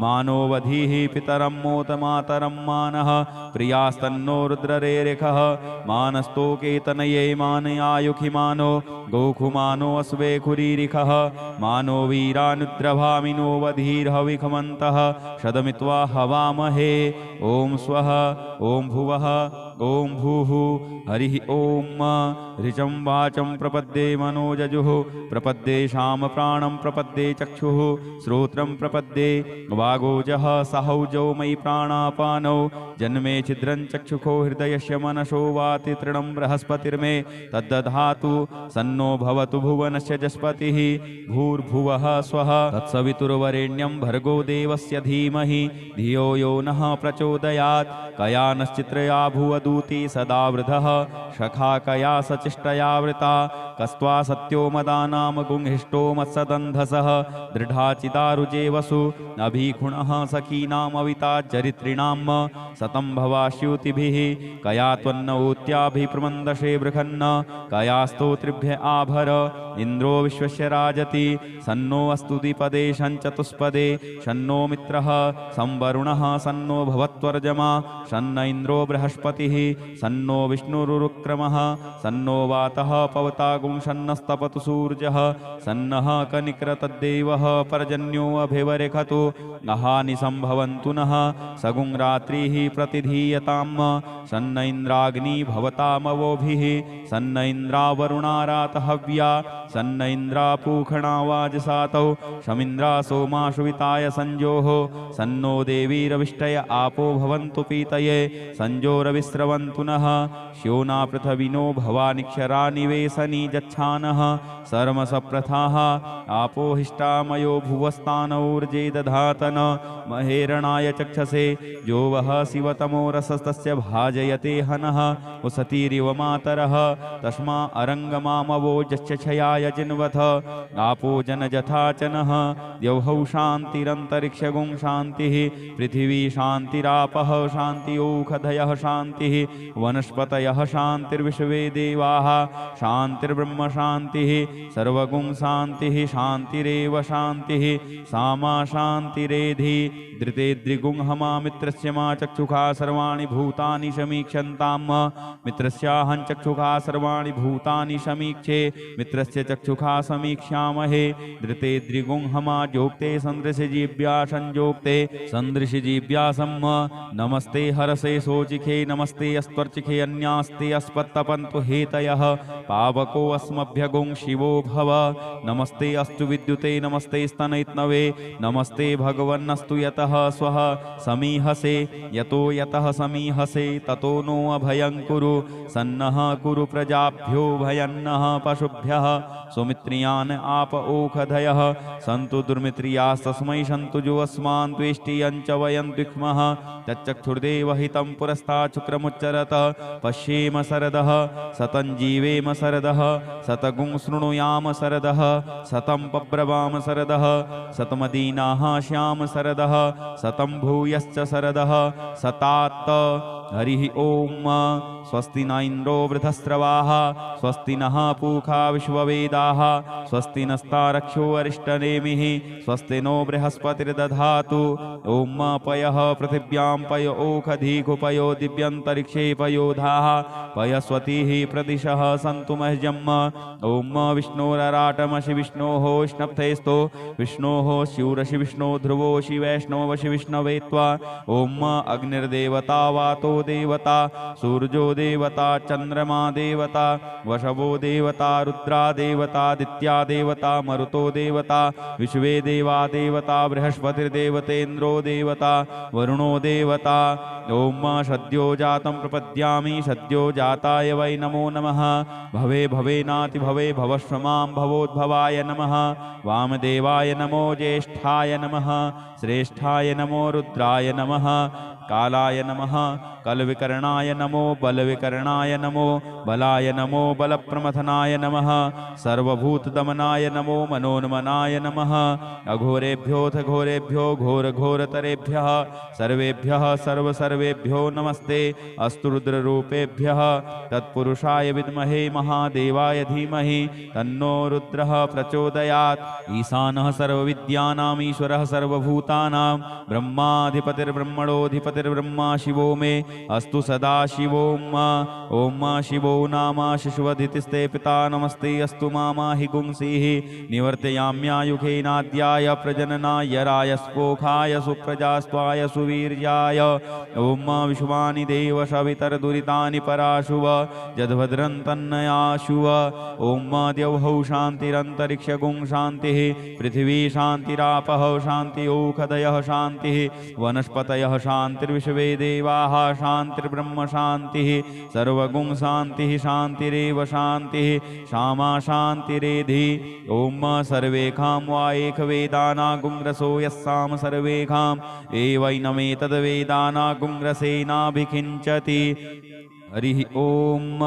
मानो वधीः पितरं मोतमातरं मानः प्रियास्तन्नो रुद्ररेरिखः मानस्तोकेतनये मानयायुखि मानो गोखुमानो अस्वेखुरीरिखः मानो वीरानुद्रभामिनो वधीर्हविखमन्तः शतमित्वा हवामहे ॐ स्वः ॐ भुवः ॐ भूः हरिः ॐ ऋचं वाचं प्रपद्ये मनोजजुः प्रपद्ये श्याम प्राणं प्रपद्ये चक्षुः श्रोत्रं प्रपद्ये वागोजः सहौजौ मयि प्राणापानौ जन्मे छिद्रं चक्षुखो हृदयस्य मनसो वाति तृणं बृहस्पतिर्मे तद्दधातु सन्नो भवतु भुवनस्य जस्पतिः भूर्भुवः स्वः तत्सवितुर्वरेण्यं भर्गो देवस्य धीमहि धियो यो नः प्रचोदयात् कया नश्चित्रया भुवदूती सदा वृधः शखा कया सचिष्टया वृता कस्त्वा सत्यो मदानाम गुंहिष्टो मत्सदन्धसः दृढाचिदारुजे वसु अभीखुणः सखीनामविता चरित्रिणां सतं भवाश्युतिभिः कया त्वन्नऊत्याभिप्रमन्दशे बृहन्न कया स्तोत्रिभ्य आभर इन्द्रो विश्वस्य राजति सन्नो अस्तु द्विपदे शञ्चतुष्पदे शन्नो मित्रः संवरुणः सन्नो भवत्वर्जमा शन्न इन्द्रो बृहस्पतिः सन्नो विष्णुरुक्रमः सन्नो वातः पवतागुं शन्नस्तपतु सूर्यः सन्नः कनिक्रतद्देवः पर्जन्यो अभिवरेखतु अहानि सम्भवन्तु नः सगुं रात्रिः प्रतिधीयताम् सन्न इन्द्राग्नि भवतामवोभिः सन्न इन्द्रावरुणारातहव्या सन्न इन्द्रापूखणा वाजसातौ शमिन्द्रा सोमाशुविताय संजोः सन्नो देवीरविष्टय आपो भवन्तु पीतये संजोरविस्रवन्तु नः श्योना पृथविनो भवानिक्षरा निवेशनी जच्छानः सर्मसप्रथाः आपोहिष्टामयो भुवस्तानौर्जे दधातन महेरणाय चक्षसे जो वः शिवतमो रसस्तस्य भाजयते हनः उसतीरिव मातरः तस्मा अरङ्गमामवो जश्चयाय जिन्वथ आपो जनजथाचनः द्यौहौ शान्तिरन्तरिक्षगुं शान्तिः पृथिवी शान्तिरापः शान्तियोखधयः शान्तिः वनस्पतयः शान्तिर्विश्वे देवाः शान्तिर्ब्रह्म शान्तिः सर्वगुं शान्तिः शान्तिरेव शान्तिः सामा शान्तिरेधि धृते द्रिगुंहमा मित्रस्य मा चक्षुखा सर्वाणि भूतानि समीक्षन्ताम् मित्रस्याहं चक्षुखा सर्वाणि भूतानि समीक्षे मित्रस्य चक्षुखा समीक्ष्यामहे धृते द्रिगुंहमा जोक्ते सन्दृशजीव्या संजोक्ते सन्दृशजीव्यासम् नमस्ते हरसे सोचिखे नमस्ते अस्त्वर्चिखे अन्यास्ते अस्पत्तपन्तु हेतयः पावको अस्मभ्यगुं शिवो भव नमस्ते अस्तु विद्युते नमस्ते स्तनैत्नवे नमस्ते भगवन्नस्तु यतः स्वः समीहसे यतो यतः समीहसे ततो नो अभयं कुरु सन्नः कुरु प्रजाभ्यो भयन्नः पशुभ्यः सुमित्रियान् आप ओखधयः सन्तु दुर्मित्रियास्तस्मै सन्तु जो अस्मान् त्वेष्टियं च वयं द्विक्मः तच्चक्षुर्देवहितं पुरस्तात् शुक्रमुच्चरत पश्येम सरदः सतं जीवेम सरदः सतगुं शृणुयाम सरदः सतं पब्रवाम सरदः सतमदीनाः श्याम सरदः सतं भूयश्च सरदः सतात् हरिः ॐ स्वस्ति न इन्द्रो वृधस्रवाः स्वस्ति नः पूखा विश्ववेदाः स्वस्ति नस्तारक्षो अरिष्टनेमिः स्वस्ति नो बृहस्पतिर्दधातु ॐ पयः पृथिव्यां पय ओखधीकुपयो दिव्यन्तरिक्षे पयोधाः पयस्वतीः प्रदिशः सन्तु मह्यम् ॐ विष्णोरराटमशि विष्णोः स्नप्थेस्तो विष्णोः शिवरशि विष्णो ध्रुवोषि वैष्णवशि विष्णवे त्वा ॐ अग्निर्देवता वातो वायो देवता सूर्यो देवता चंद्रमा देवता वशवो देवता रुद्रा देवतादित्या देवता मरुतो देवता विश्वे देवा देवता बृहस्पतिर्देवतेन्द्रो देवता वरुणो देवता। ओम सद्यो जातं प्रपद्यामि सद्यो जाताय वै नमो नमः। भवे भवेनाति भवे भवश्वमां भवोद्भवाय नमः। वामदेवाय नमो ज्येष्ठाय नमः। श्रेष्ठाय नमो रुद्राय नमः। कालाय नमः। कलविकरणाय नमो बलविकरणाय नमो बलाय नमो बलप्रमथनाय नमः। सर्वभूतदमनाय नमो मनोन्मनाय नमः। अघोरेभ्योऽथ घोरेभ्यो घोरघोरतरेभ्यः सर्वेभ्यः सर्वसर्वेभ्यो नमस्ते। अस्तु रुद्ररूपेभ्यः। तत्पुरुषाय विद्महे महादेवाय धीमहि तन्नो रुद्रः प्रचोदयात्। ईशानः सर्वविद्यानाम् ईश्वरः सर्वभूतानां ब्रह्माधिपतिर्ब्रह्मणोऽधिपतिर्ब्रह्मा शिवो मे अस्तु सदा शिवोम। ओम शिवो नाम शिशुवधितिस्ते पिता नमस्ते अस्तु मामाहि गुंसीः। निवर्तयाम्यायुखेनाद्याय प्रजननाय रायस्पोखाय सुप्रजास्त्वाय सुवीर्याय। ओम विश्वानि देव सवितर्दुरितानि पराशुव जद्भद्रं तन्नयाशुव। ओम द्यौः शान्तिरन्तरिक्षगुं शान्तिः पृथिवी शान्तिरापः शान्तिओषधयः शान्तिः वनस्पतयः शान्तिर्विश्वे देवाः शान्तिर्ब्रह्म शान्तिः सर्वगुं शान्तिः शान्तिरेव शान्तिः क्षमा शान्तिरेधि। ओम सर्वेखां वा एकवेदानागुंग्रसो यस्साम सर्वेखां एवैनमेतद्वेदानागुंग्रसेनाभिखिञ्चति। हरिः ओम।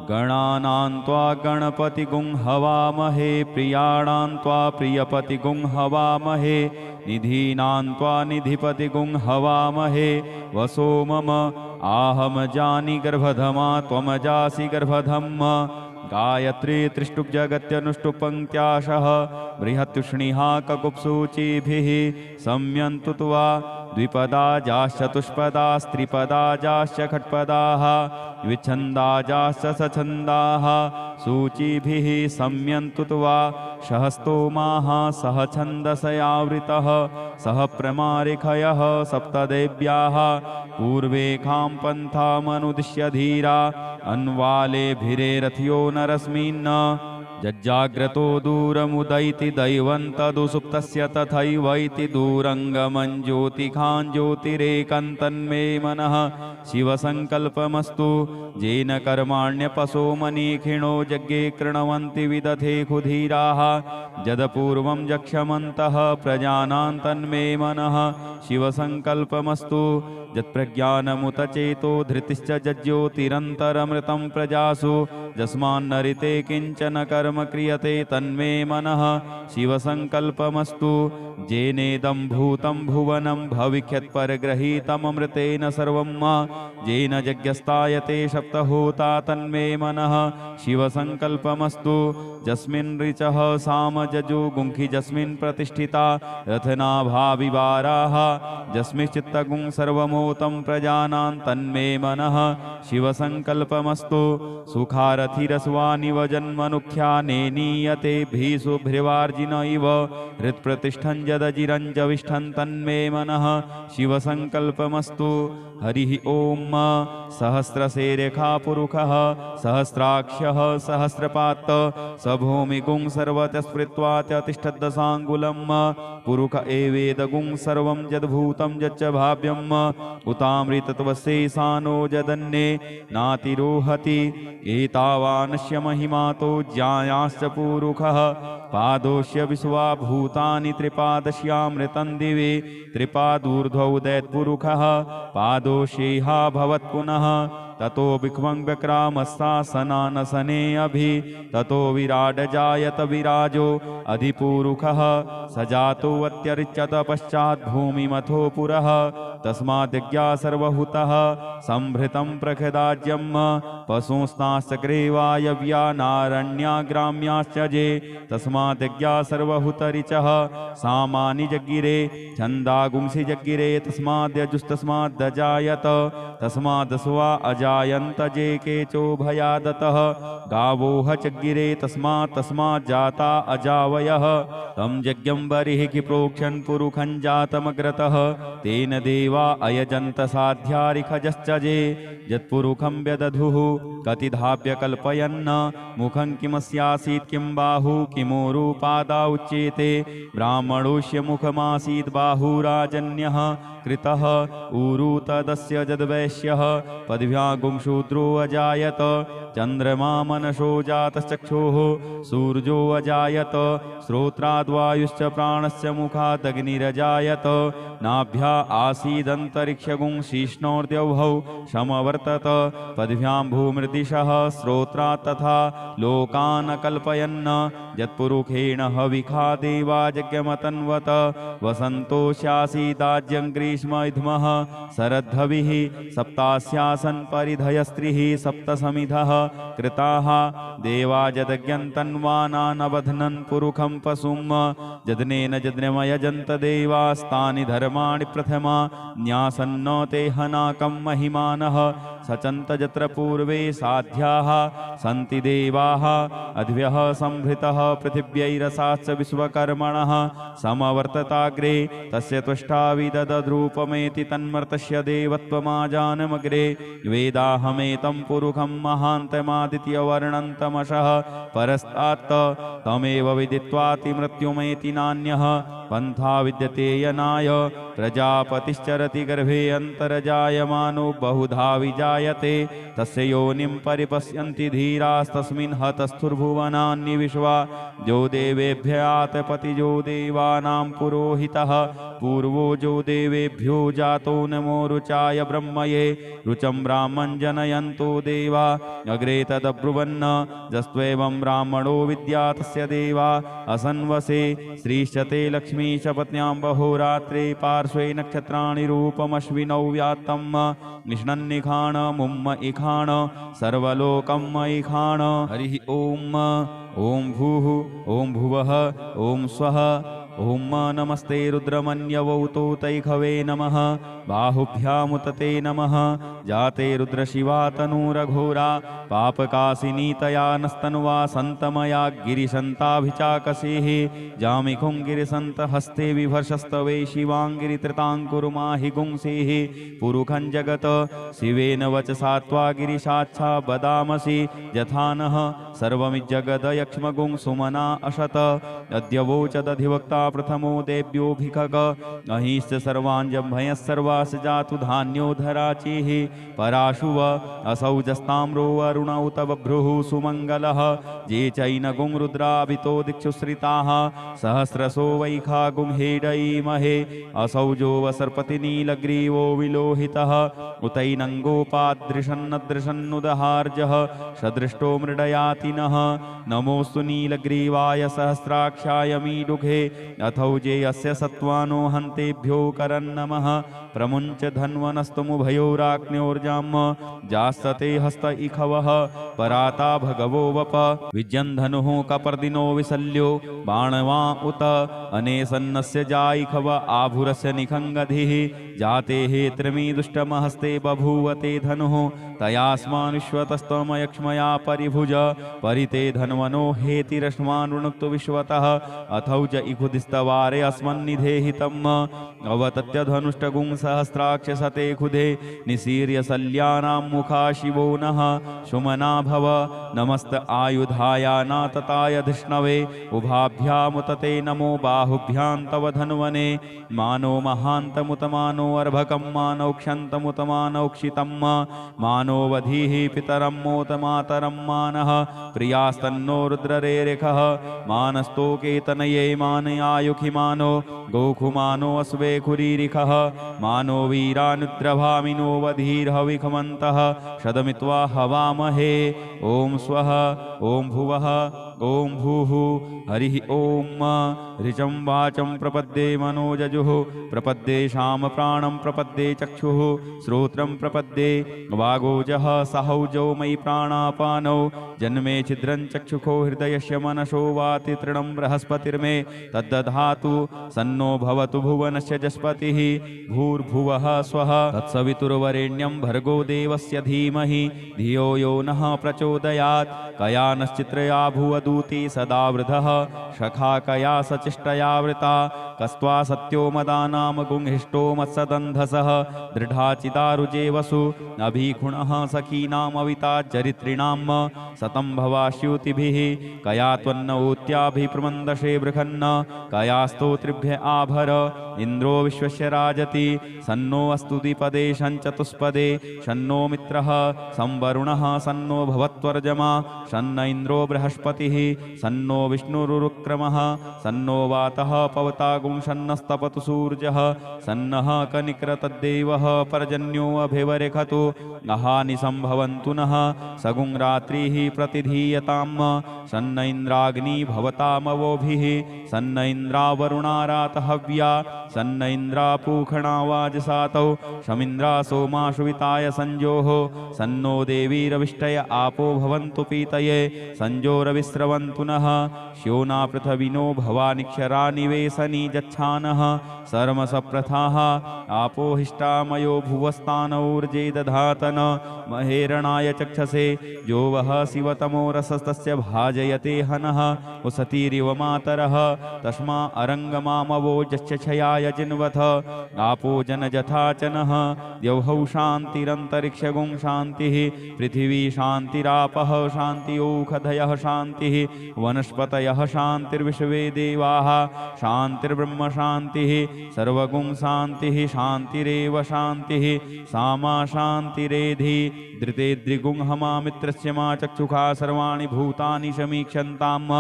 गणानां त्वा गणपतिगुं हवामहे प्रियाणां त्वा प्रियपतिगुं हवामहे निधीनां त्वा निधिपतिगुं हवामहे। वसो मम आहम जानि गर्भधमा त्वमजासि गर्भधम्। गायत्री त्रिष्टुप् जगत्यनुष्टुप्-पंक्त्याशः बृहत्युष्णिः ककुप्सूचिभिः सम्यन्तु त्वा द्विपदाजाश्चतुष्पदास्त्रिपदाजाश्च खट्पदाः विच्छन्दाजाश्च सछन्दाः सूचिभिः सम्यन्तु त्वा सहस्तोमाः सह छन्दसयावृतः सह प्रमारिखयः सप्तदेव्याः पूर्वेखां पन्थामनुदिश्य धीरा अन्वालेभिरेरथ्यो नरस्मिन्। जज्जाग्रतो दूरमुदैति दैवं तदुसुप्तस्य तथैवैति दूरङ्गमं ज्योतिखां ज्योतिरेकन्तन्मे मनः शिवसङ्कल्पमस्तु। येन कर्माण्यपशो मनीखिणो यज्ञे कृणवन्ति विदधे खुधीराः यदपूर्वं यक्षमन्तः प्रजानां तन्मे मनः शिवसङ्कल्पमस्तु। यत्प्रज्ञानमुत चेतो धृतिश्च जज्ज्योतिरन्तरमृतं प्रजासु यस्मान्नरिते किञ्चन कर्म क्रियते तन्मे मनः शिवसङ्कल्पमस्तु। येनेदं भूतं भुवनं भविष्यत्परगृहीतममृतेन सर्वं येन यज्ञस्तायते सप्तहोता तन्मे मनः शिवसङ्कल्पमस्तु। यस्मिन् ऋचः साम जजो गुंखि यस्मिन् प्रतिष्ठिता रथनाभाविवाराः यस्मिंश्चित्तगुं सर्वमोतं प्रजानां तन्मे मनः शिवसङ्कल्पमस्तु। सुखारथिरस्वानिव जन्मनुख्यानेनीयते भीषुभ्रिवार्जिन इव हृत्प्रतिष्ठं यदजिरञ्जविष्ठं तन्मे मनः शिवसङ्कल्पमस्तु। हरिः ओम। सहस्रशेरेखा पुरुषः सहस्राक्षः सहस्रपात् स भूमिगुं सर्वतः तिष्ठद्दशाङ्गुलं पुरुष एवेदगुं सर्वं यद्भूतं यच्च भाव्यम् उतामृतत्वशेषानो यदन्ये नातिरोहति। एतावानस्य महिमातो ज्ञायाश्च पुरुषः पादोष्य विश्वा भूतानि त्रिपादस्यामृतं दिवे त्रिपादूर्ध्वौ दैत्पुरुषः पादोषेह भवत्पुनः। ततो विक्वं व्यक्रामस्सासनानसने अभि ततो विराडजायत विराजो अधिपुरुषः सजातो अत्यरिच्यत पश्चात् भूमिमथो पुरः। तस्माद्यज्ञा सर्वहुतः संभृतं प्रखदाज्यम् पशुंस्ताश्चक्रे वायव्या नारण्याग्राम्याश्च जे तस्मात् तस्माद्यज्ञा सर्वहुतरिचः सामानि जगिरे छन्दागुंसि जगिरे तस्माद्यजुस्तस्माद्दजायत तस्मादस्वा अजायन्त जे केचोभयादतः गावोह जगिरे तस्माज्जाता अजावयः तं यज्ञं बर्हिः कि प्रोक्षन् पुरुखं जातमग्रतः तेन देवा अयजन्त साध्यारिखजश्च जे यत्पुरुखं व्यदधुः कतिधाप्य कल्पयन्न मुखं किमस्यासीत् किं बाहु किमोरुपादा उच्येते ब्राह्मणोऽस्य मुखमासीत् बाहुराजन्यः कृतः ऊरु तदस्य जद्वैश्यः पदव्यागुंशूद्रो अजायत चन्द्रमा मनसो जातश्चक्षुः सूर्यो अजायत श्रोत्राद्वायुश्च प्राणस्य मुखादग्निरजायत नाभ्या आसीदन्तरिक्षगुंशिष्णोर्द्यौभौ समवर्तत पदव्यां भूमृदिशः श्रोत्रात् तथा लोकान् कल्पयन्न यत्पुरुखेण हविखा देवा यज्ञमतन्वत वसन्तोऽस्यासीदाज्यं ग्रीष्मयुध्मः शरद्धविः सप्तास्यासन् परिधयस्त्रिः सप्तसमिधः कृताः देवा यदज्ञन्तन्वानानबध्नन् पुरुखं पशुं यज्ञेन यज्ञमयजन्त देवास्तानि धर्माणि प्रथमा न्यासन्न ते हनाकं महिमानः सचन्त यत्र पूर्वे साध्याः सन्ति देवाः अद्भ्यः संभृतः पृथिव्यैरसाश्च विश्वकर्मणः समवर्तताग्रे तस्य त्वष्टाविदद्रूपमेति तन्मर्तस्य देवत्वमाजानमग्रे वेदाहमेतं पुरुखं महान्तमादित्यवर्णन्तमशः परस्तात् तमेव विदित्वाति मृत्युमेति नान्यः पन्था विद्यते यनाय प्रजापतिश्चरति गर्भे अन्तर्जायमानो बहुधा विजायते तस्य योनिं परिपश्यन्ति धीरास्तस्मिन् हतस्थुर्भुवनानि विश्वा जो देवेभ्यात् पतिजो देवानां पुरोहितः पूर्वो जो देवेभ्यो जातो नमो रुचाय ब्रह्मये रुचं ब्राह्मं जनयन्तो देवा अग्रे तदब्रुवन्न जस्त्वेवं ब्राह्मणो विद्या तस्य देवा असन्वसे श्रीश्चते लक्ष्मीश पत्न्यां बहोरात्रे पार्श्वे नक्षत्राणि रूपमश्विनौ व्यात्तं निष्णन्निखाण मुम्म इखाण सर्वलोकं इखाण हरिः ॐ भूः ॐ भुवः ॐ स्वः ॐ नमस्ते रुद्रमन्यवौतो तैखवे नमः बाहुभ्यामुतते नमः जाते रुद्रशिवा तनूरघोरा पापकासिनीतया नस्तनुवा सन्तमया गिरिशन्ताभिचाकसेः जामिखुं गिरिसन्तहस्ते विभर्षस्तवे शिवाङ्गिरित्रताङ्कुरुमाहि गुंसेः पुरुखं जगत शिवेन वचसा त्वा गिरिशाच्छा वदामसि यथा नः सर्वमिज्जगदयक्ष्मगुं सुमना असत अद्यवोचदधिवक्ता प्रथमो देव्योऽभिखग अहिश्च सर्वाञ्जम्भयः सर्वास जातु धान्योधराचिः पराशुव असौजस्ताम्रो अरुण उत बभ्रुः सुमङ्गलः ये चैनगुं रुद्राभितो दिक्षुश्रिताः सहस्रसो वैखागुं हेडयीमहे असौजो वसर्पतिनीलग्रीवो विलोहितः उतैनङ्गोपादृशन्नदृशन्नुदहार्जः सदृष्टो मृडयातिनः नमोऽस्तु नीलग्रीवाय सहस्राक्षाय मीडुघे अथौजे अस्य सत्त्वानो हन्तेभ्यो करन्नमः प्रमुञ्च धन्वनस्तमुभयोराग्न्योर्जाम् जास्तते हस्त इखवः पराता भगवो वप विजन्धनुः कपर्दिनो विशल्यो बाणवा उत अनेसन्नस्य जाइखव आभुरस्य निखङ्गधिः जाते हे त्रिमी दुष्टमहस्ते बभूवते धनुः तयास्मानुष्वतस्तमयक्ष्मया परिभुज परिते धन्वनो हेतिरश्मानृणुक्तु विश्वतः अथौज इखुदिस्तवारे अस्मन्निधेहितम् अवतत्य धनुष्टगुं सहस्राक्षसते खुदे निसीर्य शल्यानां मुखा शिवो नः सुमना भव नमस्त आयुधायानातताय धिष्णवे उभाभ्यामुतते नमो बाहुभ्यां तव धन्वने मानो महान्तमुतमानो अर्भकं मानौक्षन्तमुतमानौक्षितं मानोवधीः पितरं मोतमातरं मानः प्रियास्तन्नो रुद्ररेरिखः मानस्तोकेतनये मानयायुखि मानो गोखुमानो अस्वे खुरीरिखः मानो वीरानुद्रभामिनो वधीर्हविखमन्तः शदमित्वा हवामहे ॐ स्वः ॐ भुवः ॐ भूः हरिः ॐ ऋचं वाचं प्रपद्ये मनोजजुः प्रपद्ये श्याम प्राणं प्रपद्ये चक्षुः श्रोत्रं प्रपद्ये वागोजः सहौजौ मयि प्राणापानौ जन्मे छिद्रं चक्षुखो हृदयस्य मनसो वाति तृणं बृहस्पतिर्मे तद्दधातु सन्नो भवतु भुवनस्य जस्पतिः भूर्भुवः स्वः तत्सवितुर्वरेण्यं भर्गो देवस्य धीमहि धियो यो नः प्रचोदयात् कया नश्चित्रया भुवदूती सदा वृधः शखा कया सचिष्टयावृता कस्त्वा सत्यो मदानां गुंहिष्टो मत्सदन्धसः दृढाचिदारुजे वसु अभीखुणः सखीनामविता चरित्रिणां सतं भवाश्युतिभिः कया त्वन्नऊत्याभिप्रमन्दशे बृहन्न कया स्तोत्रिभ्य आभर इन्द्रो विश्वस्य राजति सन्नो अस्तु द्विपदे शञ्चतुष्पदे शन्नो मित्रः संवरुणः सन्नो भवत्वर्जमा शन्न इन्द्रो बृहस्पतिः सन्नो विष्णुरुक्रमः सन्नो वातः पवतागुं शन्नस्तपतु सूर्यः सन्नः कनिक्रतद्देवः पर्जन्यो अभिवरेखतु अहानि सम्भवन्तु नः सगुं रात्रिः प्रतिधीयताम् सन्न इन्द्राग्नि भवतामवोभिः सन्न इन्द्रावरुणारात हव्या सन्न इन्द्रापूखणा वाजसातौ शमिन्द्रा सोमाशुविताय संजोः सन्नो देवीरविष्टय आपो भवन्तु पीतये संजोरविस्रवन्तु नः श्योना पृथविनो भवानिक्षरा निवेशनी जच्छानः सर्मसप्रथाः आपो हिष्टामयो भुवस्तानौर्जे दधातन महेरणाय चक्षसे जो वः शिवतमो रसस्तस्य भाजयते हनः उसतीरिव मातरः तस्मा अरङ्गमामवो जश्चक्षयाय जिन्वथ आपो जनजथाचनः द्यौहौ शान्तिरन्तरिक्षगुं शान्तिः पृथिवी शान्तिरापः शान्तियोखधयः शान्तिः वनस्पतयः शान्तिर्विश्वे देवाः शान्तिर्ब्रह्म शान्तिः सर्वगुं शान्तिः शान्तिरेव शान्तिः सामा शान्तिरेधि धृते द्रिगुं हमा मित्रस्य मा चक्षुखा सर्वाणि भूतानि समीक्षन्ताम्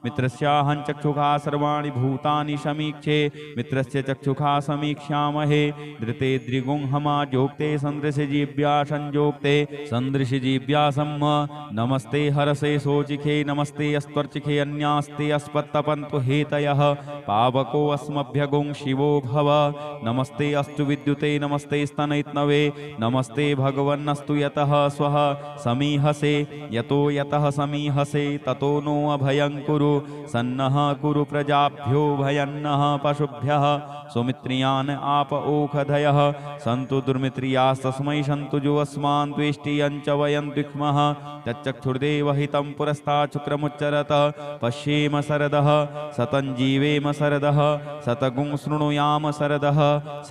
मित्रस्याहं चक्षुखा सर्वाणि भूतानि समीक्षे मित्रस्य चक्षुखा समीक्ष्यामहे धृते द्रिगुं हमा जोक्ते सन्दृशजीव्या संजोक्ते सन्दृशजीव्यासम् नमस्ते हरसे सोचिखे नमस्ते अस्त्वर्चिखे अन्यास्ते अस्पत्तपन्तु हेतयः पावको अस्मभ्यगुं शिवो भव नमस्ते अस्तु विद्युते नमस्ते स्तनैत्नवे नमस्ते भगवन्नस्तु यतः स्वः समीहसे यतो यतः समीहसे ततो नो अभयं कुरु सन्नः कुरु प्रजाभ्यो भयन्नः पशुभ्यः सुमित्रियान् आप ओखधयः सन्तु दुर्मित्रियास्तस्मै सन्तु जो अस्मान् द्वेष्टियं च वयं द्विक्मः तच्चक्षुर्देव हितं पुरस्तात् शुक्रमुच्चरत पश्येम सरदः सतं जीवेम सरदः सतगुं शृणुयाम सरदः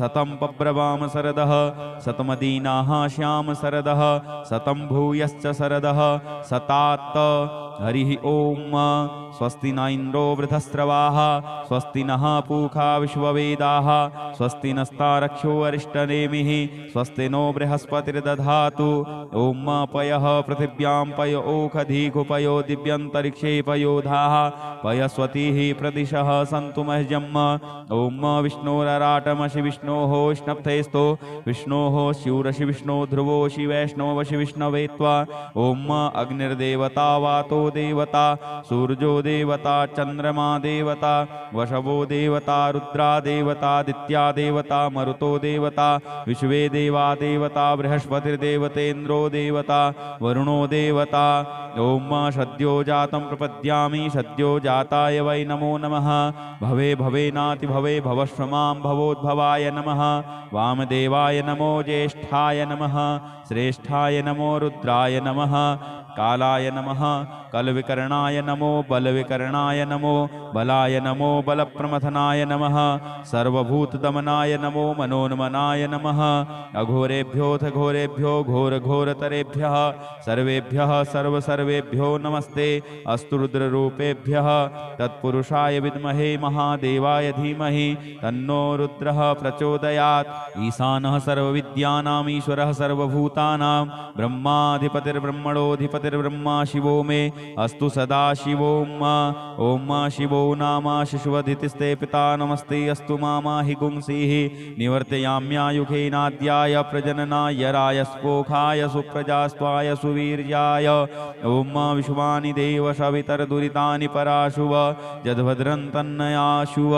सतं पब्रवाम सरदः सतमदीनाः श्याम सरदः सतं भूयश्च सरदः सतात् हरिः ॐ स्वस्ति न इन्द्रो वृधस्रवाः स्वस्ति नः पूषा विश्ववेदाः स्वस्ति नस्तारक्षो अरिष्टनेमिः स्वस्ति नो बृहस्पतिर्दधातु ॐ पयः पृथिव्यां पय ओखधीकुपयो दिव्यन्तरिक्षे पयोधाः पयस्वतीः प्रदिशः सन्तु मह्यम् ॐ विष्णोरराटमसि विष्णोः स्नप्थेस्तो विष्णोः शूरसि विष्णो ध्रुवोषि वैष्णवसि विष्णवे त्वा ॐ अग्निर्देवता वातो देवता सूर्यो देवता चंद्रमा देवता वशवो देवता रुद्रा देवता दित्या देवता मरुतो देवता विश्वे देवा देवता बृहस्पतिर्देवतेन्द्रो देवता वरुणो देवता ओम सद्यो जातं प्रपद्यामि सद्यो जाताय वै नमो नमः भवे भवेनाति भवे भवस्वमां भवोद्भवाय नमः वामदेवाय नमो ज्येष्ठाय नमः श्रेष्ठाय नमो रुद्राय नमः कालाय नमः कलविकरणाय नमो बलविकरणाय नमो बलाय नमो बलप्रमथनाय नमः सर्वभूतदमनाय नमो मनोन्मनाय नमः अघोरेभ्योऽथ घोरेभ्यो घोरघोरतरेभ्यः सर्वेभ्यः सर्वसर्वेभ्यो सर्वेभ्यो नमस्ते अस्तु रुद्ररूपेभ्यः तत्पुरुषाय विद्महे महादेवाय धीमहि तन्नो रुद्रः प्रचोदयात् ईशानः सर्वविद्यानाम् ईश्वरः सर्वभूतानां ब्रह्माधिपतिर्ब्रह्मणोऽधिपतिर्ब्रह्मा शिवो मे अस्तु सदा शिवो ॐ शिवो नाम शिशुवधितिस्ते पिता नमस्ते अस्तु मामाहि गुंसीः निवर्तयाम्यायुखेनाद्याय प्रजननाय रायस्पोखाय सुप्रजास्त्वाय सुवीर्याय ॐ विश्वानि देव सवितर्दुरितानि पराशुव जद्भद्रं तन्नयाशुव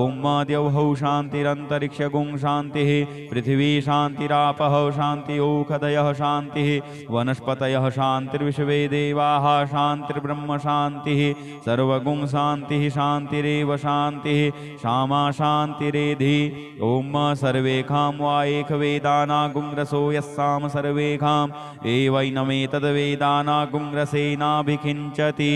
ॐ द्यौः शान्तिरन्तरिक्षगुं शान्तिः पृथिवी शान्तिरापः शान्तिओषधयः शान्तिः वनस्पतयः शान्तिर्विश्वे देवाः शान्तिर्ब्रह्म शान्तिः सर्वगुं शान्तिः शान्तिरेव शान्तिः क्षमा शान्तिरेधि ॐ सर्वेखां वा एकवेदानागुंग्रसो यस्साम सर्वेखाम् एवैनमेतद्वेदानागुंग्रसेनाभिखिञ्चति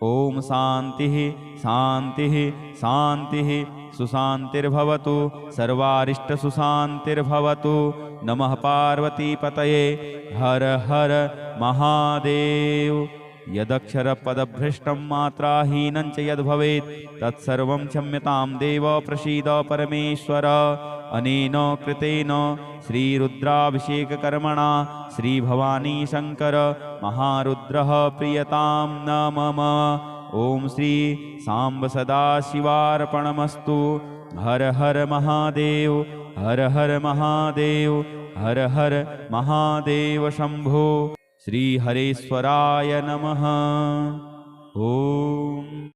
ॐ शान्तिः शान्तिः शान्तिः सुशान्तिर्भवतु सर्वारिष्टसुशान्तिर्भवतु नमः पार्वतीपतये हर हर महादेव यदक्षरपदभ्रष्टं मात्राहीनं च यद्भवेत् तत्सर्वं क्षम्यतां देव प्रसीद परमेश्वर अनेन कृतेन श्रीरुद्राभिषेककर्मणा श्रीभवानी शङ्कर महारुद्रः प्रियतां न मम ॐ श्री सांब सदाशिवार्पणमस्तु हर हर महादेव हर हर महादेव हर हर महादेव शंभो श्री हरेश्वराय नमः। ओम।